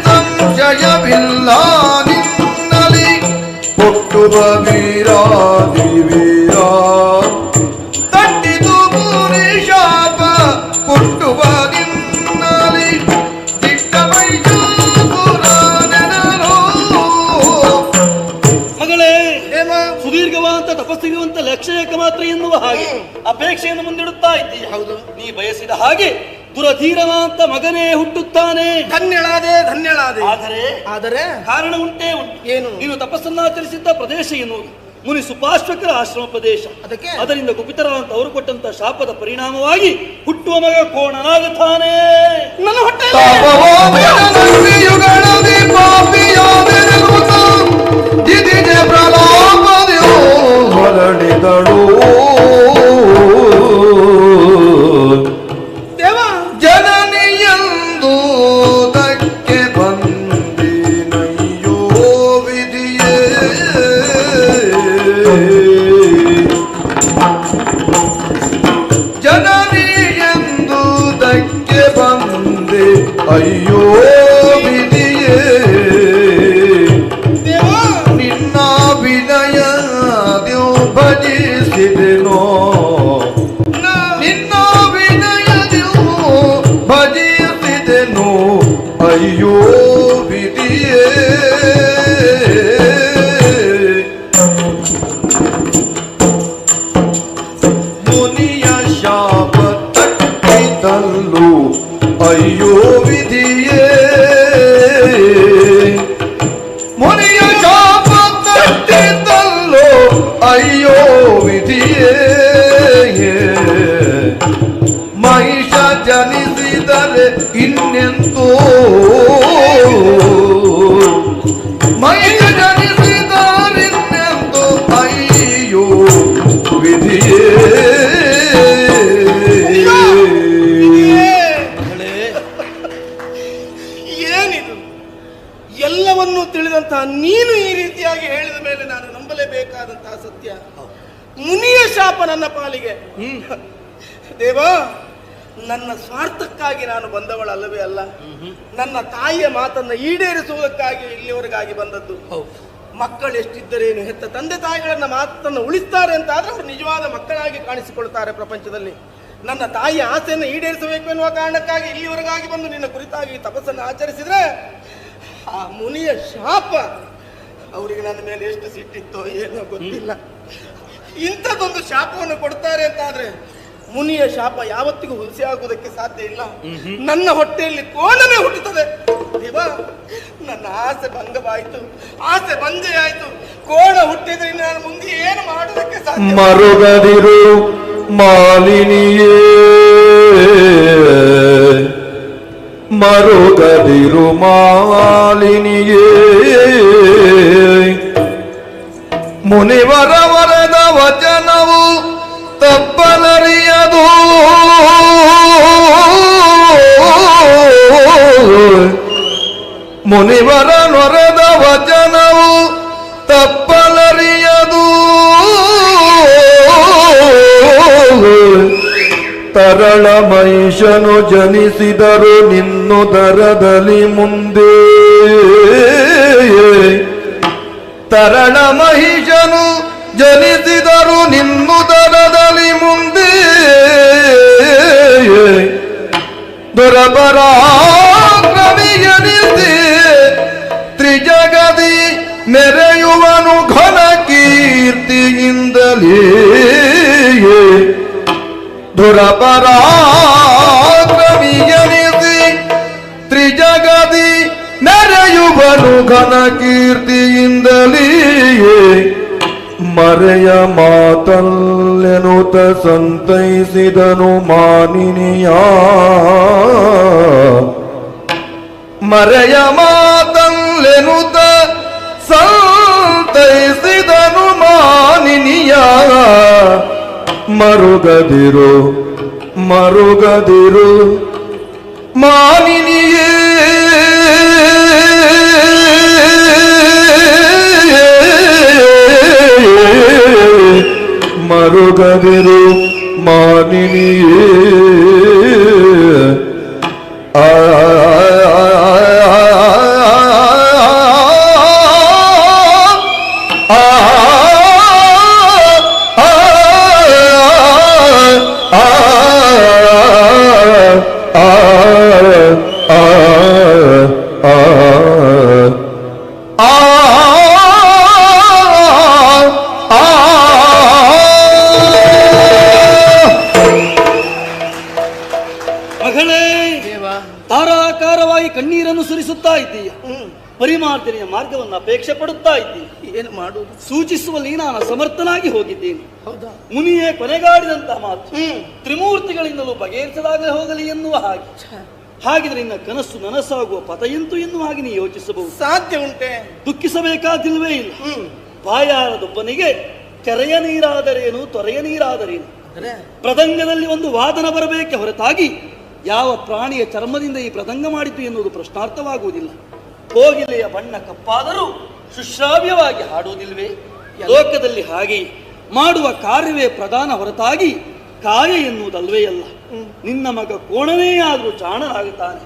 ಸಂಶಯವಿಲ್ಲ ನಿನ್ನಲಿ. ಕೊಟ್ಟುವ ವೀರ ದಿವೀರ ತಟ್ಟಿದು ಮುನಿ ಶಾಪ. ಕೊಟ್ಟುವ ನಿನ್ನಲಿ ಮಗಳೇ, ದೇವ, ಸುದೀರ್ಘವಾದಂತ ತಪಸ್ಸಿರುವಂತ ಲಕ್ಷ್ಯಕ ಮಾತ್ರ ಎನ್ನುವ ಹಾಗೆ ಅಪೇಕ್ಷೆಯನ್ನು ಮುಂದಿಡುತ್ತಾ ಇದ್ದೀಯ. ಹೌದು. ನೀ ಬಯಸಿದ ಹಾಗೆ ದುರಧೀರನಾಂತ ಮಗನೇ ಹುಟ್ಟುತ್ತಾನೆ. ಧನ್ಯಳಾದೆ, ಧನ್ಯಳಾದೆ. ಆದರೆ ಕಾರಣ ಉಂಟೇ ಉಂಟು. ಏನು? ನೀನು ತಪಸ್ಸನ್ನಾಚರಿಸಿದ್ದ ಪ್ರದೇಶ ಎನ್ನುವುದು ಮುನಿ ಸುಪಾಶ್ವಕರ ಆಶ್ರಮ ಪ್ರದೇಶ. ಅದಕ್ಕೆ ಅದರಿಂದ ಕುಪಿತರಾದಂತ ಅವರು ಕೊಟ್ಟಂತ ಶಾಪದ ಪರಿಣಾಮವಾಗಿ ಹುಟ್ಟುವ ಮಗ ಕೋಣನಾಗುತ್ತಾನೆ. ನನ್ನ ಹೊಟ್ಟೆ ಹೊರಡಿದಳು. ದೇವ, ಜನನಿಯಂದು ದಕ್ಕೆ ಬಂದಿನಯ್ಯೋ ವಿಧಿಯೇ. ಜನನಿಯಂದು ದಕ್ಕೆ ಬಂದೆ ಅಯ್ಯೋ ವಿಧಿಯೇ. ದೇವ, ನಿನ್ನ ವಿನಯ ದೇವ್ ಭಜಿಸಿದೆನೋ. ನಿನ್ನ ವಿನಯ ದೇವ್ ಭಜಿಸಿದೆನೋ ಅಯ್ಯೋ ವಿಧಿಯೇ. ಮುನಿಯ ಶಾಪ ತಟ್ಟಿದಲ್ಲೂ ಅಯ್ಯೋ ವಿಧಿಯೇ. ಮುನಿಯ ಶಾಪ ತಟ್ಟಿದಲ್ಲೋ ಅಯ್ಯೋ ವಿಧಿಯೇ. ಮಹಿಷ ಜನಿಸಿದರೆ ಇನ್ನೆಂತೋ, ಮಹಿಷ ಜನಿಸಿದರಿನ್ನೆಂತೋ ಅಯ್ಯೋ ವಿಧಿಯೇ. ಏನಿದು? ಎಲ್ಲವನ್ನೂ ತಿಳಿದಂತಹ ನೀನು ಈ ರೀತಿಯಾಗಿ ಹೇಳಿದ ಮೇಲೆ ನಾನು ನಂಬಲೇಬೇಕಾದಂತಹ ಸತ್ಯ. ಮುನಿಯ ಶಾಪ ನನ್ನ ಪಾಲಿಗೆ. ದೇವ, ನನ್ನ ಸ್ವಾರ್ಥಕ್ಕಾಗಿ ನಾನು ಬಂದವಳಲ್ಲವೇ ಅಲ್ಲ. ನನ್ನ ತಾಯಿಯ ಮಾತನ್ನ ಈಡೇರಿಸುವುದಕ್ಕಾಗಿ ಇಲ್ಲಿವರೆಗಾಗಿ ಬಂದದ್ದು. ಮಕ್ಕಳು ಎಷ್ಟಿದ್ದರೇನು, ಹೆತ್ತ ತಂದೆ ತಾಯಿಗಳನ್ನ ಮಾತನ್ನು ಉಳಿಸ್ತಾರೆ ಅಂತ ಆದ್ರೆ ಅವರು ನಿಜವಾದ ಮಕ್ಕಳಾಗಿ ಕಾಣಿಸಿಕೊಳ್ತಾರೆ ಪ್ರಪಂಚದಲ್ಲಿ. ನನ್ನ ತಾಯಿಯ ಆಸೆಯನ್ನು ಈಡೇರಿಸಬೇಕು ಎನ್ನುವ ಕಾರಣಕ್ಕಾಗಿ ಇಲ್ಲಿವರೆಗಾಗಿ ಬಂದು ನಿನ್ನ ಕುರಿತಾಗಿ ತಪಸ್ಸನ್ನು ಆಚರಿಸಿದ್ರೆ ಆ ಮುನಿಯ ಶಾಪ ಅವರಿಗೆ ನನ್ನ ಮೇಲೆ ಎಷ್ಟು ಸಿಟ್ಟಿತ್ತೋ ಏನೋ ಗೊತ್ತಿಲ್ಲ. ಇಂಥದ್ದೊಂದು ಶಾಪವನ್ನು ಕೊಡ್ತಾರೆ ಅಂತ ಆದ್ರೆ ಮುನಿಯ ಶಾಪ ಯಾವತ್ತಿಗೂ ಹುಸಿ ಆಗುವುದಕ್ಕೆ ಸಾಧ್ಯ ಇಲ್ಲ. ನನ್ನ ಹೊಟ್ಟೆಯಲ್ಲಿ ಕೋಣವೇ ಹುಟ್ಟುತ್ತದೆ. ದೇವ, ನನ್ನ ಆಸೆ ಭಂಗವಾಯಿತು, ಆಸೆ ಬಂಜೆಯಾಯಿತು. ಕೋಣ ಹುಟ್ಟಿದ್ರೆ ನಾನು ಮುಂದೆ ಏನು ಮಾಡುವುದಕ್ಕೆ ಸಾಧ್ಯ? ಮರುಗದಿರು ಮಾಲಿನಿಯೇ, ಮರುಗದಿರು ಮಾಲಿನಿಯೇ. ಮುನಿವರ ವರದ ವಚನವು ತಪ್ಪಲರಿಯದು. ಮುನಿವರ ನೊರೆದ ವಚನವು ತಪ್ಪಲರಿಯದು. ತರಳ ಮಹಿಷನು ಜನಿಸಿದರು ನಿನ್ನುದರದಲ್ಲಿ ಮುಂದೆ ತರಳ ಮಹಿಷನು ಜನಿಸಿದರು ನಿನ್ನುದರದಲ್ಲಿ ಮುಂದೆ ದೊರಪರಾಕ್ರಮಿ ಜನಿಸಿ ತ್ರಿಜಗದಿ ಮೆರೆಯುವನು ಘನ ಕೀರ್ತಿಯಿಂದಲೇ ಧುರಪರಾಕ್ರಮಿ ಜನಿಸಿ ತ್ರಿಜಗದಿ ಮೆರೆಯುವನು ಘನ ಕೀರ್ತಿಯಿಂದಲೇ ಮರೆಯ ಮಾತಲ್ಲೆನುತ ಸಂತೈಸಿದನು ಮಾನಿನಿಯ ಮರೆಯ ಮಾತಲ್ಲೆನುತ ಸಂತೈಸಿದನು ಮಾನಿನಿಯ ಮರುಗದಿರು ಮರುಗದಿರು ಮಾನಿನಿಯೇ ಮರುಗದಿರು ಮಾನಿನಿಯೇ ಆ ತಾರಾಕಾರವಾಗಿ ಕಣ್ಣೀರನ್ನು ಸುರಿಸುತ್ತಾ ಇದ್ದೀಯ. ಪರಿಮಾರ್ಜನೆಯ ಮಾರ್ಗವನ್ನು ಅಪೇಕ್ಷೆ ಪಡುತ್ತಾ ಇದ್ದೀನಿ. ಏನು ಮಾಡುವುದು? ಸೂಚಿಸುವಲ್ಲಿ ನಾನು ಸಮರ್ಥನಾಗಿ ಹೋಗಿದ್ದೇನೆ. ಹೌದಾ? ಮುನಿಯೇ ಕೊನೆಗಾಡಿದಂತಹ ಮಾತು ತ್ರಿಮೂರ್ತಿಗಳಿಂದಲೂ ಬಗೆಹರಿಸದಾಗಲೇ ಹೋಗಲಿ ಎನ್ನುವ ಹಾಗೆ. ಹಾಗಿದ್ರೆ ಇನ್ನ ಕನಸು ನನಸಾಗುವ ಪಥಯಂತು ಎನ್ನುವ ಹಾಗೆ ನೀ ಯೋಚಿಸಬಹುದು. ಸಾಧ್ಯ ಉಂಟೆ? ದುಃಖಿಸಬೇಕಾದಿಲ್ವೇ ಇಲ್ಲ. ಬಾಯಾರದೊಬ್ಬನಿಗೆ ಕೆರೆಯ ನೀರಾದರೇನು ತೊರೆಯ ನೀರಾದರೇನು. ಪ್ರದಂಗದಲ್ಲಿ ಒಂದು ವಾದನ ಬರಬೇಕೆ ಹೊರತಾಗಿ ಯಾವ ಪ್ರಾಣಿಯ ಚರ್ಮದಿಂದ ಈ ಪ್ರದಂಗ ಮಾಡಿತು ಎನ್ನುವುದು ಪ್ರಶ್ನಾರ್ಥವಾಗುವುದಿಲ್ಲ. ಕೋಗಿಲೆಯ ಬಣ್ಣ ಕಪ್ಪಾದರೂ ಶುಶ್ರಾವ್ಯವಾಗಿ ಹಾಡುವುದಿಲ್ವೇ? ಲೋಕದಲ್ಲಿ ಹಾಗೆ ಮಾಡುವ ಕಾರ್ಯವೇ ಪ್ರಧಾನ ಹೊರತಾಗಿ ಕಾರ್ಯ ಎನ್ನುವುದಲ್ವೇ ಅಲ್ಲ. ನಿನ್ನ ಮಗ ಕೋಣನೇ ಆದರೂ ಜಾಣನಾಗುತ್ತಾನೆ.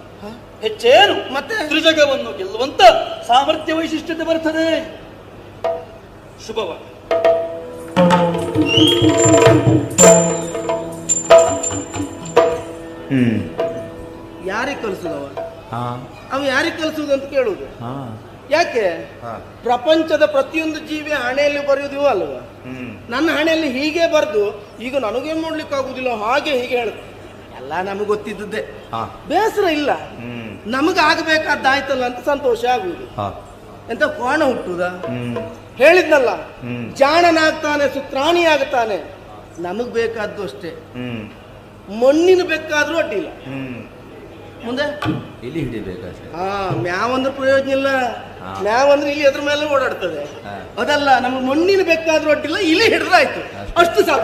ಹೆಚ್ಚೇನು ಮತ್ತೆ ತ್ರಿಜಗವನ್ನು ಗೆಲ್ಲುವಂತ ಸಾಮರ್ಥ್ಯ ವೈಶಿಷ್ಟ್ಯತೆ ಬರ್ತದೆ. ಶುಭವ. ಯಾರಿಗೆ ಕಲಿಸುದವ? ಅವ ಯಾರಿಗೆ ಕಲಿಸುದು ಅಂತ ಕೇಳುದು. ಯಾಕೆ? ಪ್ರಪಂಚದ ಪ್ರತಿಯೊಂದು ಜೀವಿ ಹಣೆಯಲ್ಲಿ ಬರೆಯುವುದು ಅಲ್ವಾ? ನನ್ನ ಹಣೆಯಲ್ಲಿ ಹೀಗೆ ಬರೆದು ಈಗ ನನಗೇನ್ ಮಾಡ್ಲಿಕ್ಕೆ ಆಗುದಿಲ್ಲ ಹಾಗೆ ಹೀಗೆ ಹೇಳುದು ಎಲ್ಲ ನಮಗೆ ಗೊತ್ತಿದ್ದುದೇ. ಬೇಸರ ಇಲ್ಲ, ನಮಗಾಗಬೇಕಾದ್ದಾಯ್ತಲ್ಲ ಅಂತ ಸಂತೋಷ ಆಗುವುದು. ಎಂತ ಕೋಣ ಹುಟ್ಟುದ? ಹೇಳಿದ್ನಲ್ಲ, ಜಾಣನಾಗ್ತಾನೆ ಸುತ್ರಾಣಿ ಆಗ್ತಾನೆ. ನಮಗ್ ಬೇಕಾದ್ದು ಅಷ್ಟೇ. ಮಣ್ಣಿನ ಬೇಕಾದ್ರೂ ಅಡ್ಡಿಲ್ಲ. ಮುಂದೆ ಇಲ್ಲಿ ಹಿಡಿಬೇಕಾದ್ರೆ ಮ್ಯಾವಂದ್ರೆ ಪ್ರಯೋಜನ ಇಲ್ಲ. ಮ್ಯಾವಂದ್ರೆ ಇಲ್ಲಿ ಎದ್ರ ಮೇಲೆ ಓಡಾಡ್ತದೆ. ಅದಲ್ಲ, ನಮ್ಗೆ ಮಣ್ಣಿನ ಬೇಕಾದ್ರೂ ಅಡ್ಡಿಲ್ಲ, ಇಲ್ಲಿ ಹಿಡಿದ್ರಾಯ್ತು, ಅಷ್ಟು ಸಾಕು.